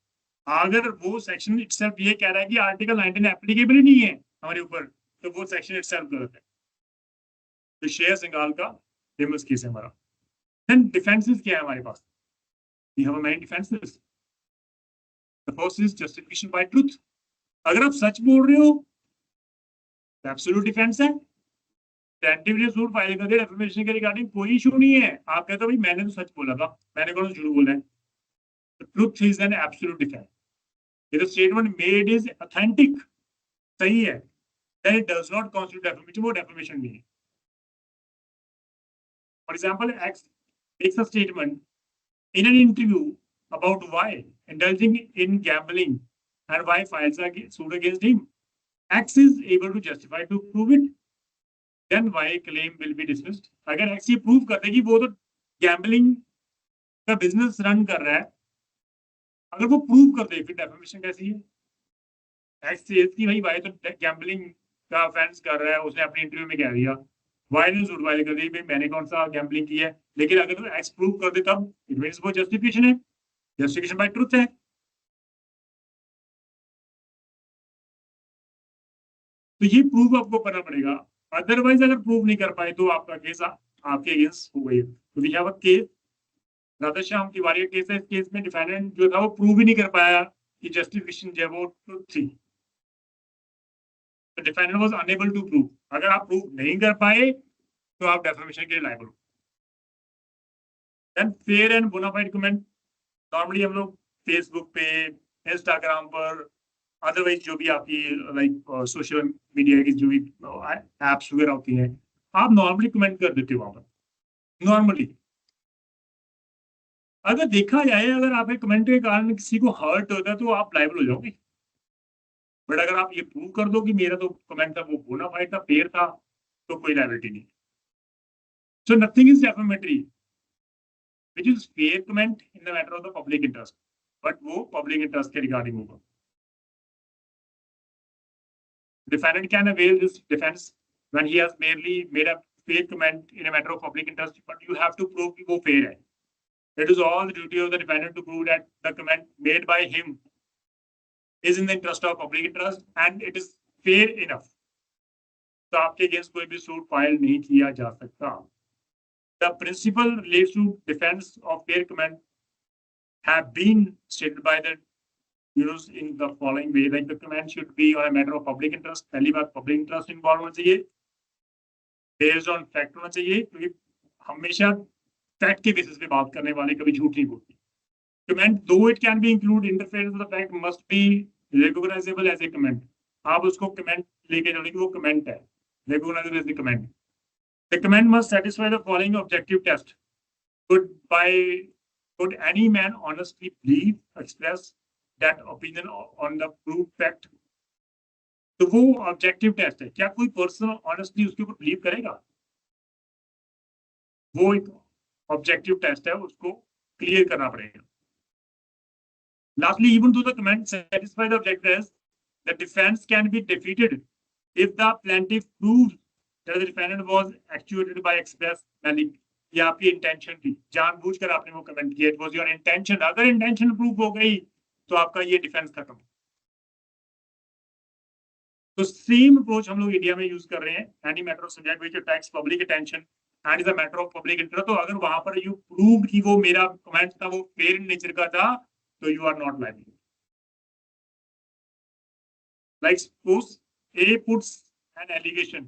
अगर वो सेक्शन इटसेल्फ ये कह रहा है कि आर्टिकल 19 एप्लीकेबल ही नहीं है हमारे ऊपर, तो वो सेक्शन इटसेल्फ गलत है. तो श्रेया सिंघाल का फेमस केस है हमारा। देन डिफेंसेस क्या है हमारे पास? We have many defences. The first is justification by truth. अगर आप सच बोल रहे हो तो एब्सोल्यूट डिफेंस है। प्रिवेंटिव सूट फाइल कर दिया डेफेमेशन के रिगार्डिंग, कोई इशू नहीं है। आप कहते हो भाई मैंने तो सच बोला था, मैंने कौन सा झूठ बोला है? Truth is an absolute defence. If the statement made is authentic, सही है, then it does not constitute defamation, वो defamation नहीं है। For example, X makes a statement in an interview about why indulging in gambling and why files a suit against him. X is able to justify to prove it, then why claim will be dismissed. अगर X ये prove कर दे कि वो तो gambling का business run कर रहा है, अगर वो prove कर दे, फिर defamation कैसी है? X says कि भाई भाई तो gambling का ऑफेंस कर रहा है, उसने अपने इंटरव्यू में कह दिया, वाई ने झूठ वाले कर दी, भाई मैंने कौन सा गैम्बलिंग की है। लेकिन अगर तो एक्स प्रूव कर दे तब इट मींस वो जस्टिफिकेशन है, जस्टिफिकेशन बाय ट्रुथ है। तो ये प्रूव आपको करना पड़ेगा, अदरवाइज अगर प्रूव नहीं कर पाए तो आपका केस आपके अगेंस्ट हो गई। तो we have a case Radheshyam Tiwari case है। इस केस में डिफेंडेंट जो था वो प्रूव ही नहीं कर पाया कि जस्टिफिकेशन जो है वो ट्रुथ थी। The defendant was unable to prove. अगर आप प्रूव नहीं कर पाए तो आप डेफेमेशन के लिए लायबल हो। Then fair and bona fide comment, normally हम लोग फेसबुक पे, इंस्टाग्राम पर, अदरवाइज जो भी आपकी लाइक सोशल मीडिया की जो भी एप्स वगैरह होती हैं, आप नॉर्मली कमेंट कर देते हो वहां पर नॉर्मली। अगर देखा जाए, अगर आपके कमेंट के कारण किसी को हर्ट होता है तो आप लायबल हो जाओगे। बट अगर आप ये प्रूव कर दो कि मेरा तो कमेंट था वो बोनाफाइड था, फेयर था, तो कोई लायबिलिटी नहीं। So nothing is defamatory which is fair comment in the matter of the public interest, but वो public interest के regarding होगा। Defendant can avail this defense when he has merely made a fair comment in a matter of public interest, but you have to prove कि वो fair है। It is all the duty of the defendant to prove that the comment made by him is in the interest of public interest and it is fair enough। तो आपके against कोई भी suit file नहीं किया जा सकता। The principle relates to defense of fair comment have been stated by the jurors in the following way, like the comment should be on a matter of public interest। पहली बात public interest involved होना चाहिए, based on fact होना चाहिए, क्योंकि हमेशा fact के basis पे बात करने वाले कभी झूठ नहीं बोलते। comment though it can be include interference with the fact must be recognizable as a comment। आप उसको comment लेके चलेंगे, वो comment है, recognizable as a comment। The comment must satisfy the following objective test। Could any man honestly believe, express that opinion on the proved fact। तो वो objective test है, क्या कोई पर्सन ऑनेस्टली उसके ऊपर बिलीव करेगा? वो एक ऑब्जेक्टिव टेस्ट है, उसको क्लियर करना पड़ेगा। Lastly, even though the comment satisfy the objective, the defense can be defeated if the plaintiff proves that the defendant was actuated by express malice। ये आपकी इंटेंशन थी, जानबूझकर आपने वो कमेंट किया, इट वाज योर इंटेंशन। अगर intention prove हो गई तो आपका ये डिफेंस खत्म। तो सेम अप्रोच हम लोग इंडिया में यूज कर रहे हैं। Any matter of subject which attracts public attention and is a matter of public interest. तो अगर वहां पर यू प्रूव्ड कि वो मेरा कमेंट था वो फेयर इन नेचर का था, तो you are not liable. Like suppose A puts an allegation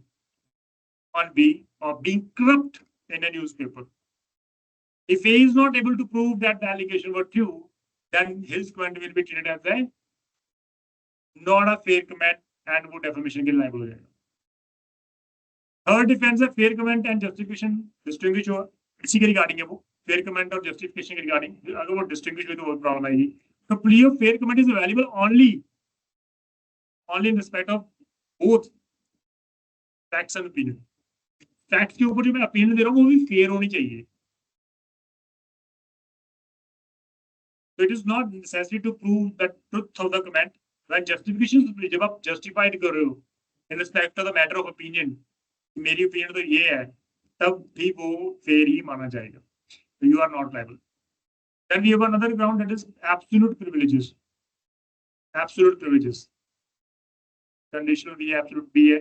on B of being corrupt in a newspaper। If A is not able to prove that the allegation were true, then his comment will be treated as a not a fair comment and वो defamation के लिए liable हो जाएगा। Third defence है fair comment and justification distinguish हो, इसी के regarding है वो, फेयर कमेंट और जस्टिफिकेशन के रिगार्डिंग। अगर वो डिस्टिंग्विश हुई तो वो प्रॉब्लम आएगी। तो plea of fair comment is available only in respect of both facts and opinion. Facts के ऊपर जो मैं ओपिनियन दे रहा हूँ वो भी फेयर होनी चाहिए। तो it is not necessary to prove the truth of the comment when justification, जब आप जस्टिफाइड कर रहे हो in respect of the matter of opinion, मेरी ओपिनियन तो ये है, तब भी वो फेयर ही माना जाएगा। So you are not liable। Then we have another ground, that is absolute privileges। Absolute privileges, conditional भी है, absolute भी है।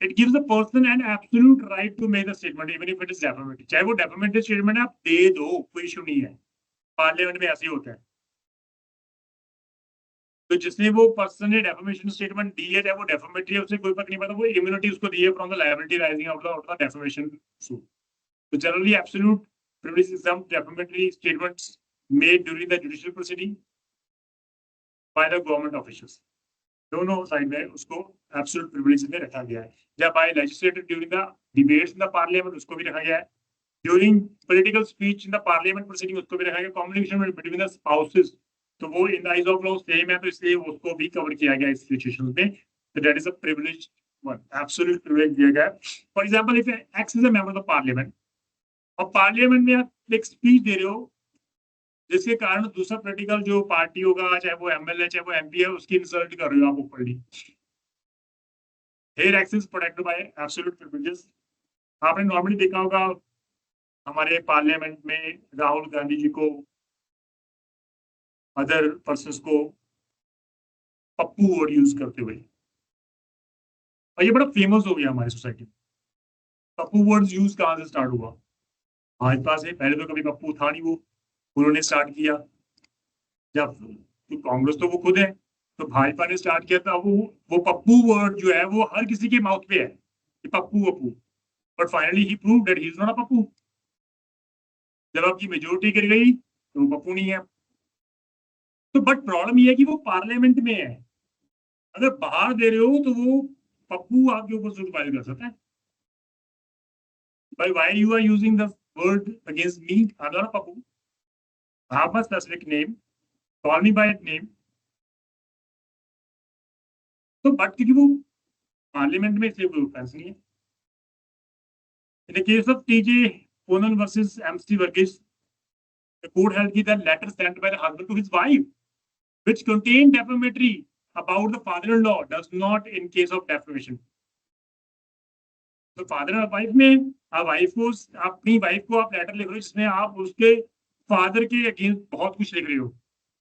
It gives the person an absolute right to make the statement even if it is defamatory, चाहे वो डेफामेटरी statement आप दे दो, कोई issue नहीं है, पार्लियामेंट में ऐसे ही होता है। तो जिसने वो पर्सन ने डेफामेशन स्टेटमेंट दी है, चाहे वो डेफामेटरी है, उससे कोई फर्क नहीं पड़ता, वो इम्यूनिटी उसको दी है from the liability arising out the defamation suit. तो generally absolute privilege exempt defamatory statements made during the judicial proceeding by the government officials, दोनों साइड में उसको एब्सोल्यूट प्रिविलेज में रखा गया है। जब by legislator during the debates in the parliament, उसको भी रखा गया है। During political speech in the parliament proceeding, उसको भी रखा गया। कम्युनिकेशन बिटवीन द स्पाउसेस, तो वो in the eyes of law same है, तो इसलिए उसको भी कवर किया गया इस सिचुएशन में। तो that is a privilege one, absolute privilege दिया गया। For example, if x is a member of the parliament, और पार्लियामेंट में आप एक स्पीच दे रहे हो जिसके कारण दूसरा पॉलिटिकल जो पार्टी होगा, चाहे वो एमएलए चाहे वो एमपी है, उसकी इंसल्ट कर रहे हो आप openly, here access protected by absolute privileges. आपने नॉर्मली देखा होगा हमारे पार्लियामेंट में राहुल गांधी जी को, अदर पर्सन्स को पप्पू वर्ड यूज करते हुए, और ये बड़ा फेमस हो गया हमारी सोसाइटी में। पप्पू वर्ड्स यूज कहाँ से स्टार्ट हुआ? भाजपा से। पहले तो कभी पप्पू था नहीं, वो उन्होंने स्टार्ट किया। जब तो कांग्रेस तो वो खुद है, तो भाजपा ने स्टार्ट किया था। वो पप्पू वर्ड जो है वो हर किसी के माउथ पे है कि Pappu Pappu, but finally he prove that he is not अ पप्पू। जब आपकी मेजोरिटी गिर गई तो वो पप्पू नहीं है। तो बट प्रॉब्लम ये है कि वो पार्लियामेंट में है, अगर बाहर दे रहे हो तो वो पप्पू आपके ऊपर सूट फाइल कर सकता है। But why you are using the word against me? I'm not a papu. I have a specific name. Call me by name. तो बट क्योंकि वो पार्लियामेंट में इसलिए कोई ऑफेंस नहीं है। In the case of TJ Ponan versus MC Varghese, the court held that the letter sent by the husband to his wife, which contained defamatory about the father-in-law, does not in case of defamation. तो father और wife में आप wife को, अपनी wife को आप letter लिख रहे हो जिसमें आप उसके फादर के अगेंस्ट बहुत कुछ लिख रहे हो,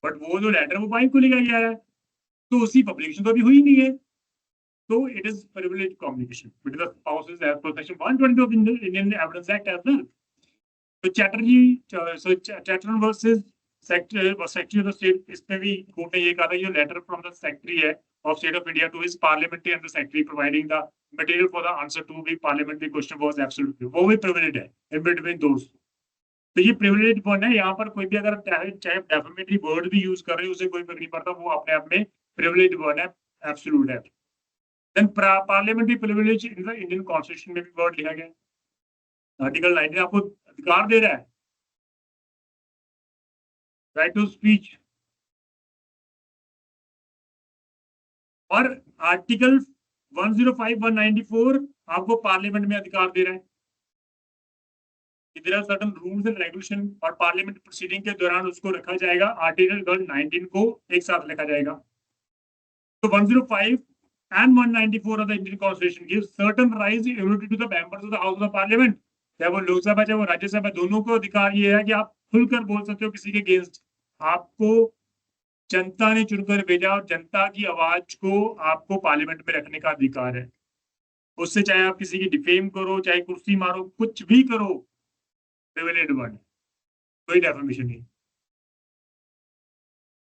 बट वो जो लेटर वो वाइफ को लिखा गया है, तो उसकी पब्लिकेशन तो अभी हुई नहीं है। तो it is privileged communication between the spouses as per section 120 of Indian Evidence Act as well. तो Chatterjee Chatterjee versus secretary of the state, इसमें भी कोर्ट ने ये कहा था ये लेटर फ्रॉम द सेक्रेटरी है of state of India to his parliamentary and the secretary providing the material for the answer to the parliamentary question was absolutely, वो भी privileged है in between those। तो ये privileged वन है। यहाँ पर कोई भी अगर चाहे defamatory word भी यूज कर रहे हो उसे कोई फर्क नहीं पड़ता, वो अपने आप में privileged वन है, absolute है। Then parliamentary privilege in the Indian constitution में भी वर्ड लिखा गया, आर्टिकल 19 आपको अधिकार दे रहा है, राइट टू स्पीच, और आर्टिकल 105 194 आपको पार्लियामेंट में अधिकार दे रहा है। There are certain rules and regulation, और पार्लियामेंट प्रोसीडिंग के दौरान उसको रखा जाएगा। आर्टिकल 19 को एक साथ लिखा जाएगा। तो 105 and 194 of the Indian Constitution gives certain rights immunity to the members of the House of Parliament, चाहे वो लोकसभा चाहे वो राज्यसभा, दोनों को अधिकार ये है कि आप खुलकर बोल सकते हो किसी के अगेंस्ट। आपको जनता ने चुनकर भेजा और जनता की आवाज को आपको पार्लियामेंट में रखने का अधिकार है। उससे चाहे आप किसी की डिफेम करो, चाहे कुर्सी मारो, कुछ भी करो, प्रिविलेज्ड वर्ड, कोई डेफामेशन नहीं।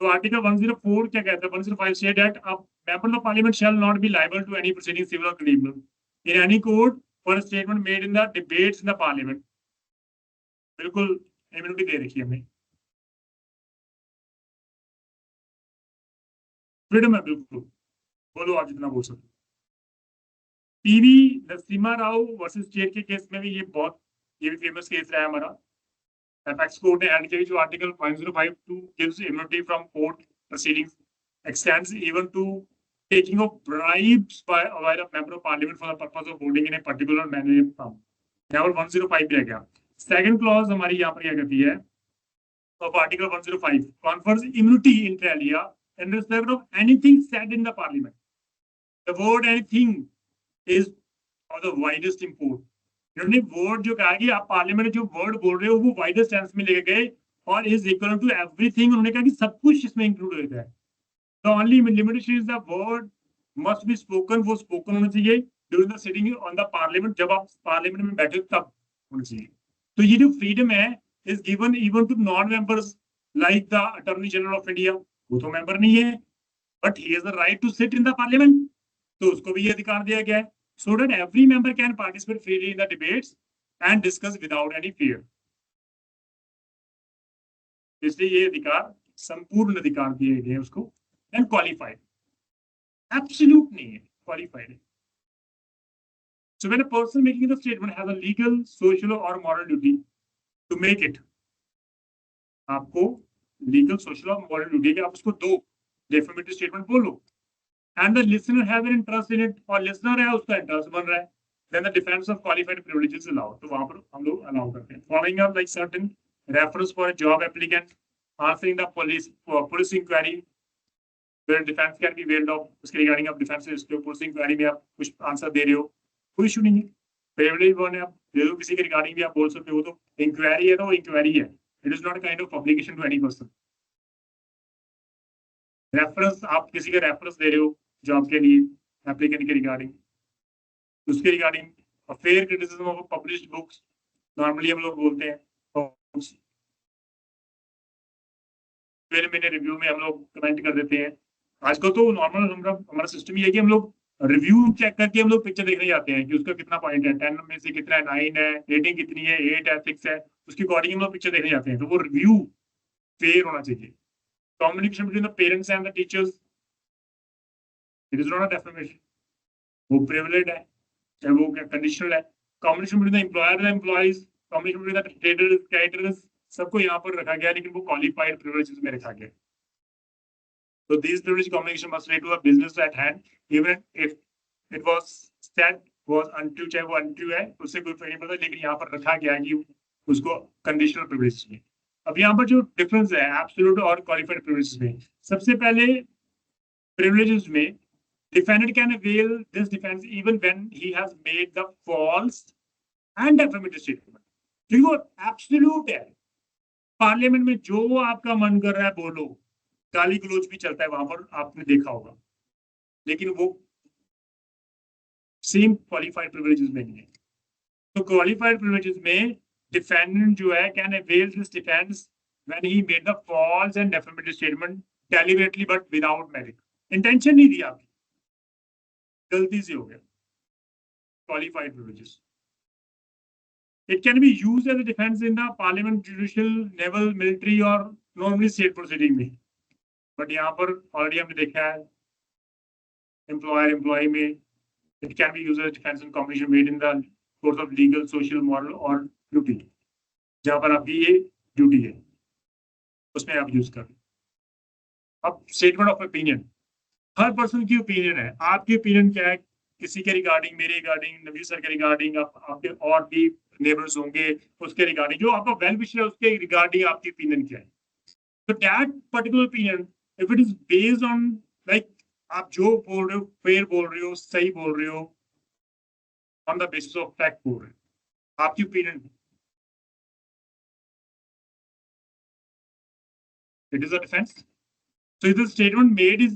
तो आर्टिकल 104 क्या कहता है? 105 state that a member of parliament shall not be liable to any proceeding civil or criminal in any court for a statement made in the debates in the parliament. बिल्कुल immunity दे रखी है हमें, freedom है बिल्कुल, बोलो आप जितना बोल सकते। PV Narasimha Rao versus state के केस में भी ये भी फेमस केस रहा है हमारा। एपेक्स कोर्ट ने एड किया जो article 1052 gives immunity from court proceedings extends even to taking of bribes by a member of parliament for the purpose of voting in a particular manner from level 105 भी आ गया। Second clause हमारी यहाँ पर क्या कहती है? of article 105 confers immunity inter alia in respect of anything said in the parliament. The word anything is of the widest import. इन्होंने word जो कहा कि आप पार्लियामेंट जो वर्ड बोल रहे हो वो वाइडेस्ट सेंस में लेके गए, और इज इक्वल टू एवरीथिंग। उन्होंने कहा कि सब कुछ इसमें इंक्लूड होता है। The only limitation is the word must be spoken, वो spoken होना चाहिए, during the sitting on the parliament, जब आप पार्लियामेंट में बैठे तब होना चाहिए। तो ये जो फ्रीडम है is given even to non members like the attorney general of India, वो तो मेंबर नहीं है but he has the right to sit in the parliament, तो उसको भी ये अधिकार दिया गया है so that every member can participate freely in the debates and discuss without any fear. इसलिए ये अधिकार संपूर्ण अधिकार दिए गए उसको एंड क्वालिफाइड, एब्सोल्यूट नहीं है, क्वालिफाइड है। So when a person making the statement has a legal, social or moral duty to make it, आपको लीगल, सोशल और मॉरल ड्यूटी है कि आप उसको दो, डेफर्मेटरी स्टेटमेंट बोलो, and the listener has an interest in it, और listener है उसका इंटरेस्ट बन रहा है, then the defence of qualified privileges allowed, तो वहां पर हम लोग अलाउ करते हैं। Following up like certain reference for a job applicant, answering the police inquiry where defence can be availed of, उसके रिगार्डिंग आप डिफेंस पुलिस इंक्वायरी में आप कुछ आंसर दे रहे हो, कोई इशू नहीं है, प्रिविलेज वन है, आप दे दो, किसी के रिगार्डिंग भी आप बोल सकते हो, तो इंक्वायरी है तो इंक्वायरी है, it is not a kind of publication to any person. Reference, आप किसी का रेफरेंस दे रहे हो जॉब के लिए एप्लीकेंट के रिगार्डिंग, उसके regarding fair criticism of published books, normally हम लोग बोलते हैं रिव्यू में हम लोग कमेंट कर देते हैं। आजकल तो नॉर्मल हमारा सिस्टम ये है कि हम लोग रिव्यू चेक करके हम लोग पिक्चर देखने जाते हैं कि उसका कितना पॉइंट है, 10 में से कितना है, 9 है, रेटिंग कितनी है, 8 है, 6 है, उसके अकॉर्डिंग हम लोग पिक्चर देखने जाते हैं, तो वो रिव्यू फेयर होना चाहिए। Communication between the parents and the teachers, it is not a defamation, वो प्रिविलेज है चाहे वो क्या कंडीशनल है। Communication between the employer and employees, communication between the traders creditors, सबको यहाँ पर रखा गया, लेकिन वो क्वालिफाइड प्रिविलेजेस में रखा गया। So these privileged communication must relate to a business at hand, even if it was said was untrue, चाहे वो untrue है उससे कोई फर्क नहीं पड़ता, लेकिन यहाँ पर रखा गया है कि उसको कंडीशनल प्रिविलेज में। अब यहाँ पर जो डिफरेंस है एब्सोल्यूट और क्वालिफाइड प्रिविलेजेस में, सबसे पहले प्रिविलेजेस में defendant can avail this defense even when he has made the false and defamatory statement, क्योंकि वो एब्सोल्यूट है, पार्लियामेंट में जो आपका मन कर रहा है बोलो, गाली गलोच भी चलता है वहां पर, आपने देखा होगा, लेकिन वो सेम क्वालिफाइड प्रिविलेजेस में नहीं है। तो क्वालिफाइड प्रिविलेजेस में डिफेंडेंट जो है can avail this defence when he made the false and defamatory statement deliberately but without merit, intention नहीं दी आपकी, गलती से हो गया, qualified privileges. It can be used as a defense in the parliament, judicial, naval, military और normally state proceeding में, but यहाँ पर ऑलरेडी हमने देखा है एम्प्लॉयर एम्प्लॉय में it can be used as defense in communication made in the course of legal, social, moral और duty, जहाँ पर आपकी ये ड्यूटी है उसमें आप यूज कर। अब statement of opinion, her person की ओपिनियन है, आपकी ओपिनियन क्या है किसी के रिगार्डिंग, मेरे रिगार्डिंग, नबी सर के रिगार्डिंग, आपके और भी नेबर्स होंगे उसके रिगार्डिंग, जो आपका वेल विशर है उसके रिगार्डिंग आपकी ओपिनियन क्या है। तो that particular opinion if it is based on like आप जो बोल रहे हो फेयर बोल रहे हो, सही बोल रहे हो, on the basis of fact बोल रहे हो, आपकी opinion, it is a defence. So if the statement made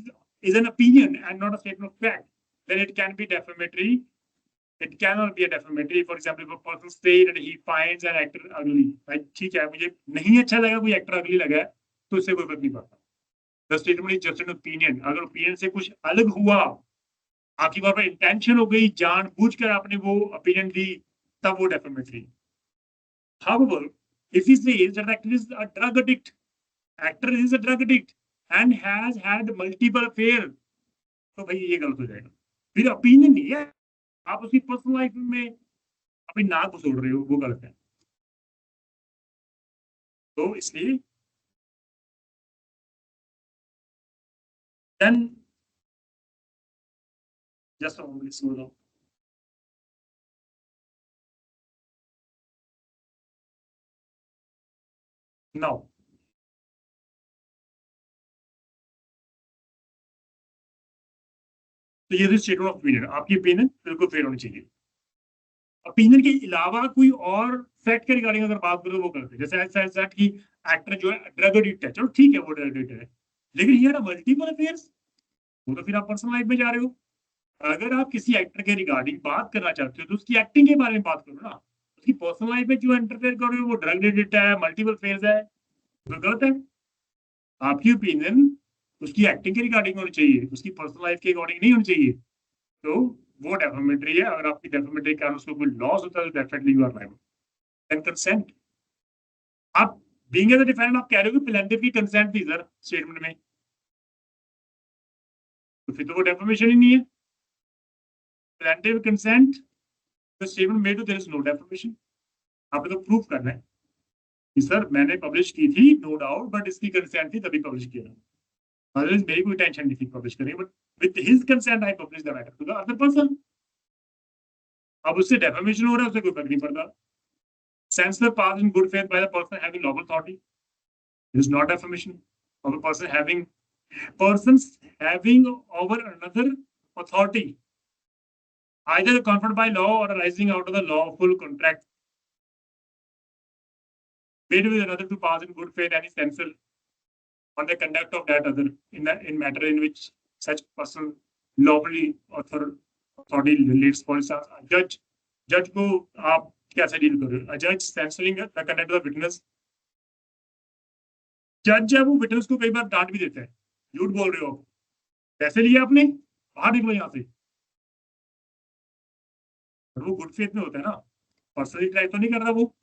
is an opinion and not a statement of fact, then it can be defamatory. It cannot be a defamatory. For example, if a person say that he finds an actor ugly, like ठीक है मुझे नहीं अच्छा लगा कोई actor अगली लगा है, तो इससे कोई फर्क नहीं पड़ता। The statement is just an opinion. अगर ओपिनियन से कुछ अलग हुआ, आपकी वहां पर इंटेंशन हो गई, जानबूझकर आपने वो ओपिनियन दी, तब वो defamatory. However, if he says that actor is a drug addict, actor is a drug addict and has had multiple affair, तो भाई ये गलत हो जाएगा, फिर ओपिनियन नहीं है, आप उसकी पर्सनल लाइफ में अपनी नाक घुसोड़ रहे हो, वो गलत है। तो इसलिए then just slow down. Now तो ये स्टेटमेंट ऑफ ओपिनियन, आपकी ओपिनियन बिल्कुल फेयर होनी चाहिए। ओपिनियन के अलावा कोई और फैक्ट के रिगार्डिंग अगर बात करो वो करते हैं, जैसे ऐसा ऐसा कि एक्टर जो है ड्रग एडिक्ट है, चलो ठीक है वो ड्रग एडिक्ट है, लेकिन ये ना मल्टीपल अफेयर्स, वो तो फिर आप पर्सनल लाइफ में जा रहे हो। अगर आप किसी एक्टर के रिगार्डिंग बात करना चाहते हो तो उसकी एक्टिंग के बारे में बात करो ना, उसकी पर्सनल लाइफ में जो इंटरफेयर कर रहे हो वो ड्रग एडिक्ट है, मल्टीपल फेज है, तो गलत है। आपकी ओपिनियन उसकी एक्टिंग के रिगार्डिंग होनी चाहिए, उसकी पर्सनल लाइफ के अकॉर्डिंग नहीं होनी चाहिए। तो वो डेफामेटरी है। अगर आपकी डेफामेटरी के कारण उसको कोई लॉस होता है तो definitely you are liable. And consent, आप बीइंग एज अ डिफेंडेंट आप कह रहे हो कि प्लेंटिफ की कंसेंट थी सर स्टेटमेंट में, तो फिर तो वो डेफामेशन ही नहीं है। Plaintiff consent the statement made, there is no defamation. आपने तो प्रूफ करना है कि सर मैंने पब्लिश की थी नो डाउट, बट इसकी कंसेंट थी तभी पब्लिश किया। अदरवाइज मेरी कोई टेंशन नहीं थी पब्लिश करने, but with his consent I publish the matter to the other person. अब उससे डेफामेशन हो रहा है, उससे कोई फर्क नहीं पड़ता। Censor passed in good faith by the person having lawful authority. It is not defamation of a persons having over another authority, either conferred by law or arising out of the lawful contract made with another to pass in good faith any censure on the conduct of that other in matter in which such person lawfully authority relates. For instance, a judge को आप कैसे deal कर रहे हो? A judge censoring the conduct of the witness, जज है वो witness को कई बार डांट भी देता है, झूठ बोल रहे हो, पैसे लिए आपने, बाहर निकलो यहाँ से। और वो गुड फेथ में होता है ना, पर्सनली ट्राई तो नहीं कर रहा वो।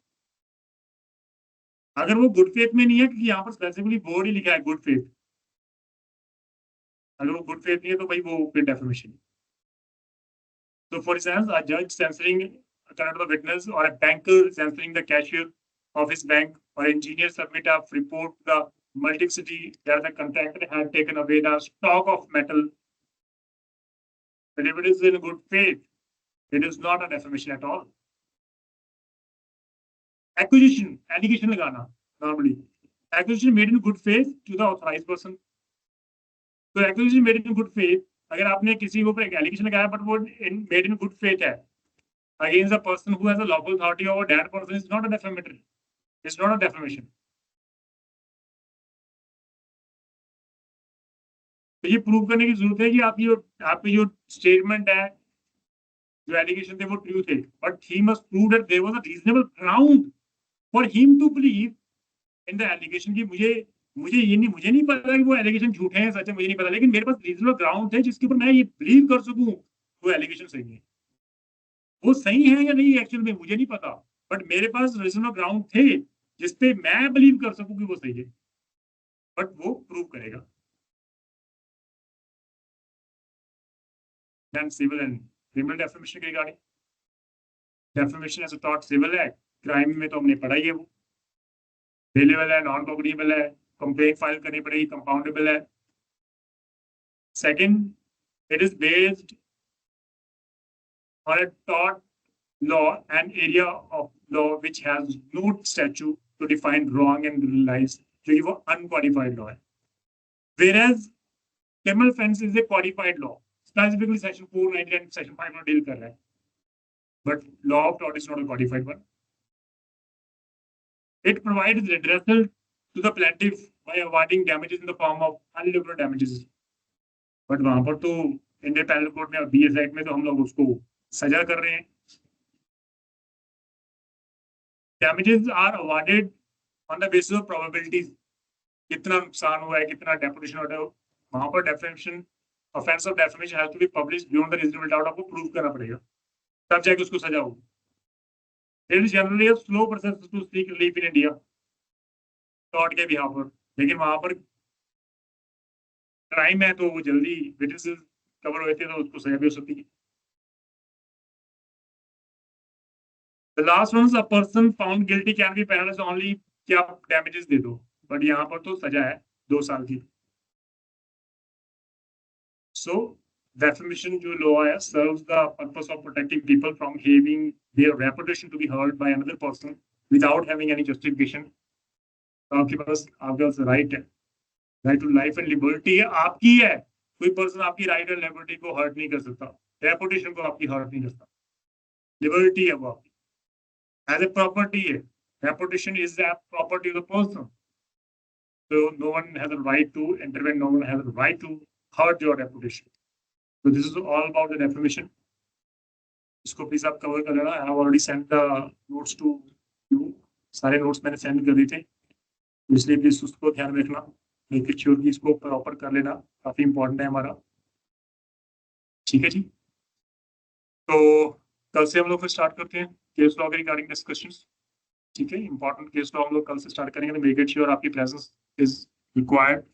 अगर वो गुड फेथ में नहीं है, क्योंकि यहाँ पर स्पेसिफिकली बोर्ड ही लिखा है गुड फेथ, अगर वो गुड फेथ नहीं है तो भाई वो फिर डेफामेशन। तो फॉर एग्जाम्पल अ जज censoring conduct of the witness, or a banker censoring the cashier of his bank, or engineer submit a report to the multiplicity that the contractor had taken away the stock of metal. But if it is in good faith, it is not a defamation at all. Acquisition, allegation लगाना normally. Acquisition made in good faith to the authorized person. तो acquisition made in good faith, अगर आपने किसी के ऊपर एक allegation लगाया but वो made in good faith है against the person who has a lawful authority over that person, is not a defamatory. It's not a defamation. तो ये प्रूव करने की जरूरत है कि आपकी जो स्टेटमेंट है, जो एलिगेशन थे वो ट्रू थे, but he must prove that there was a reasonable ground for him to believe in the allegation. की मुझे नहीं पता कि वो एलिगेशन झूठे हैं सच है, मुझे नहीं पता, लेकिन मेरे पास रीजनेबल ग्राउंड थे जिसके ऊपर मैं ये बिलीव कर सकूं वो एलिगेशन सही है। वो सही है या नहीं एक्चुअल में मुझे नहीं पता, बट मेरे पास रीजनेबल ग्राउंड थे जिसपे मैं बिलीव कर सकूं कि वो सही है, बट वो प्रूव करेगा। Then civil and criminal defamation के regarding, defamation as a tort civil है, क्राइम में तो हमने पढ़ा ही है, वो बेलेबल है, नॉन कॉग्निबल है, कंप्लेंट फाइल करनी पड़ेगी, कंपाउंडेबल है। Second, it is based on a tort law, an area of law which has no statute to define wrong and realize, जो वो unqualified law है, whereas criminal offense is a qualified law, specifically section 490 and section 5 deal कर रहा है, but law of tort is not a qualified one. It provides redressal to the plaintiff by awarding damages in the form of unliquidated damages, but वहां पर तो Indian panel code में और BS act में तो हम लोग उसको सजा कर रहे हैं। Damages are awarded on the basis of probabilities, कितना नुकसान हुआ है, कितना डेपुटेशन हुआ है, वहां पर definition offence of defamation has to be published beyond the reasonable doubt, आपको प्रूव करना पड़ेगा तब जाके उसको सजा होगी। It is generally a slow process to seek relief in India tort के बिहाफ पर, लेकिन वहां पर क्राइम है तो वो जल्दी विटनेसेस कवर होते हैं तो उसको सजा भी हो सकती है। The last one is a person found guilty can be penalized only कि आप damages दे दो, बट यहाँ पर तो सजा है 2 साल की। So defamation जो law है serves the purpose of protecting people from having their reputation to be hurt by another person without having any justification. तो आपके पास राइट है, right to life and liberty है, आपकी है, कोई पर्सन आपकी राइट एंड लिबर्टी को हर्ट नहीं कर सकता, रेपुटेशन को आपकी हर्ट नहीं कर सकता, लिबर्टी है वो आपकी as a property है, reputation is a property of the person, so no one has a right to intervene, no one has a right to hurt your reputation, So this is all about the defamation. इसको please आप cover कर लेना. I have already send the notes to you. सारे notes मैंने send कर दिए थे, इसलिए प्लीज उसको ध्यान में रखना. मेक इट श्योर कि इसको प्रॉपर कर लेना, काफी इंपॉर्टेंट है हमारा. ठीक है जी. तो कल से हम लोग फिर स्टार्ट करते हैं केस लॉ के रिगार्डिंग डिस्कशंस. ठीक है, इंपॉर्टेंट केस लॉ हम लोग कल से स्टार्ट करेंगे. तो मेक इट श्योर आपकी प्रेजेंस इज रिक्वायर्ड.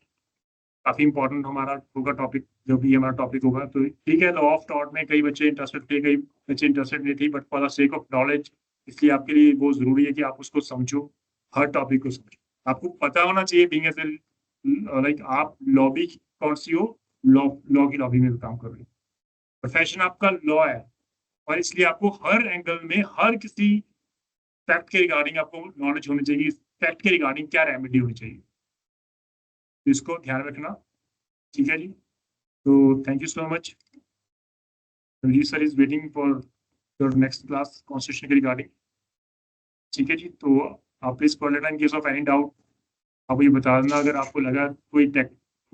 काफी इंपॉर्टेंट हमारा होगा टॉपिक, जो भी हमारा टॉपिक होगा. तो ठीक है, लॉ ऑफ टॉर्ट में कई बच्चे इंटरेस्टेड थे, कई बच्चे इंटरेस्टेड नहीं थे, but for the sake of knowledge इसलिए आपके लिए वो जरूरी है कि आप उसको समझो, हर टॉपिक को समझो. आपको पता होना चाहिए बीइंग एज लाइक आप लॉबी कौन सी हो, लॉ की लॉबी में काम कर रहे हो. प्रोफेशन आपका लॉ है, और इसलिए आपको हर एंगल में हर किसी फैक्ट के रिगार्डिंग आपको नॉलेज होनी चाहिए. फैक्ट के रिगार्डिंग क्या रेमेडी होनी चाहिए, तो इसको ध्यान रखना. ठीक है जी. तो thank you so much. Ranjit sir is waiting for your next class constitution के रिगार्डिंग. ठीक है जी. तो आप प्लीज कॉल लेना in case of any doubt. आप ये बता देना अगर आपको लगा कोई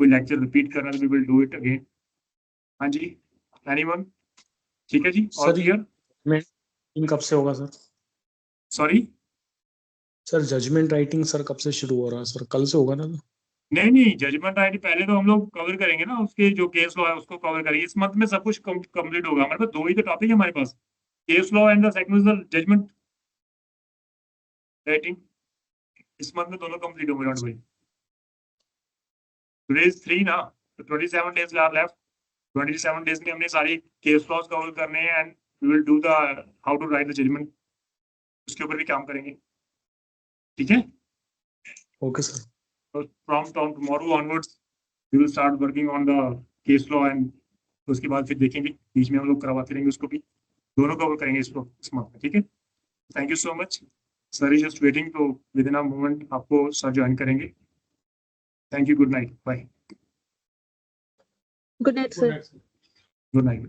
लेक्चर रिपीट करना, तो we will do it again. हाँ जी, एनीवन? ठीक है जी. और क्लियर? जजमेंट कब से होगा sir? Sorry sir, judgment writing sir कब से शुरू हो रहा है सर? कल से होगा ना? नहीं, जजमेंट राइटिंग पहले तो हम लोग कवर करेंगे ना, उसके जो केस लॉ है उसको कवर करेंगे. इस मंथ में सब कुछ कंप्लीट होगा. हमारे पास दो ही तो टॉपिक है हमारे पास, case law and the second is the judgement writing. इस मंथ में दोनों कंप्लीट होंगे. भाई टुडे इज 3 ना, तो 27 डेज आर लेफ्ट. 27 डेज में हमने सारी केस लॉज कवर करने हैं, and we will do the how to write the judgment, उसके ऊपर भी काम करेंगे. ठीक है. Okay sir. So from tomorrow onwards we will start working on the case law, and उसके बाद फिर देखेंगे, बीच में हम लोग करवाते रहेंगे उसको भी. दोनों कवर करेंगे इसको इस मंथ में. ठीक है. Thank you so much. Sir is just waiting, तो विद इन अ मोमेंट आपको सर ज्वाइन करेंगे. Thank you. Good night. Bye. Good night, sir. Good night.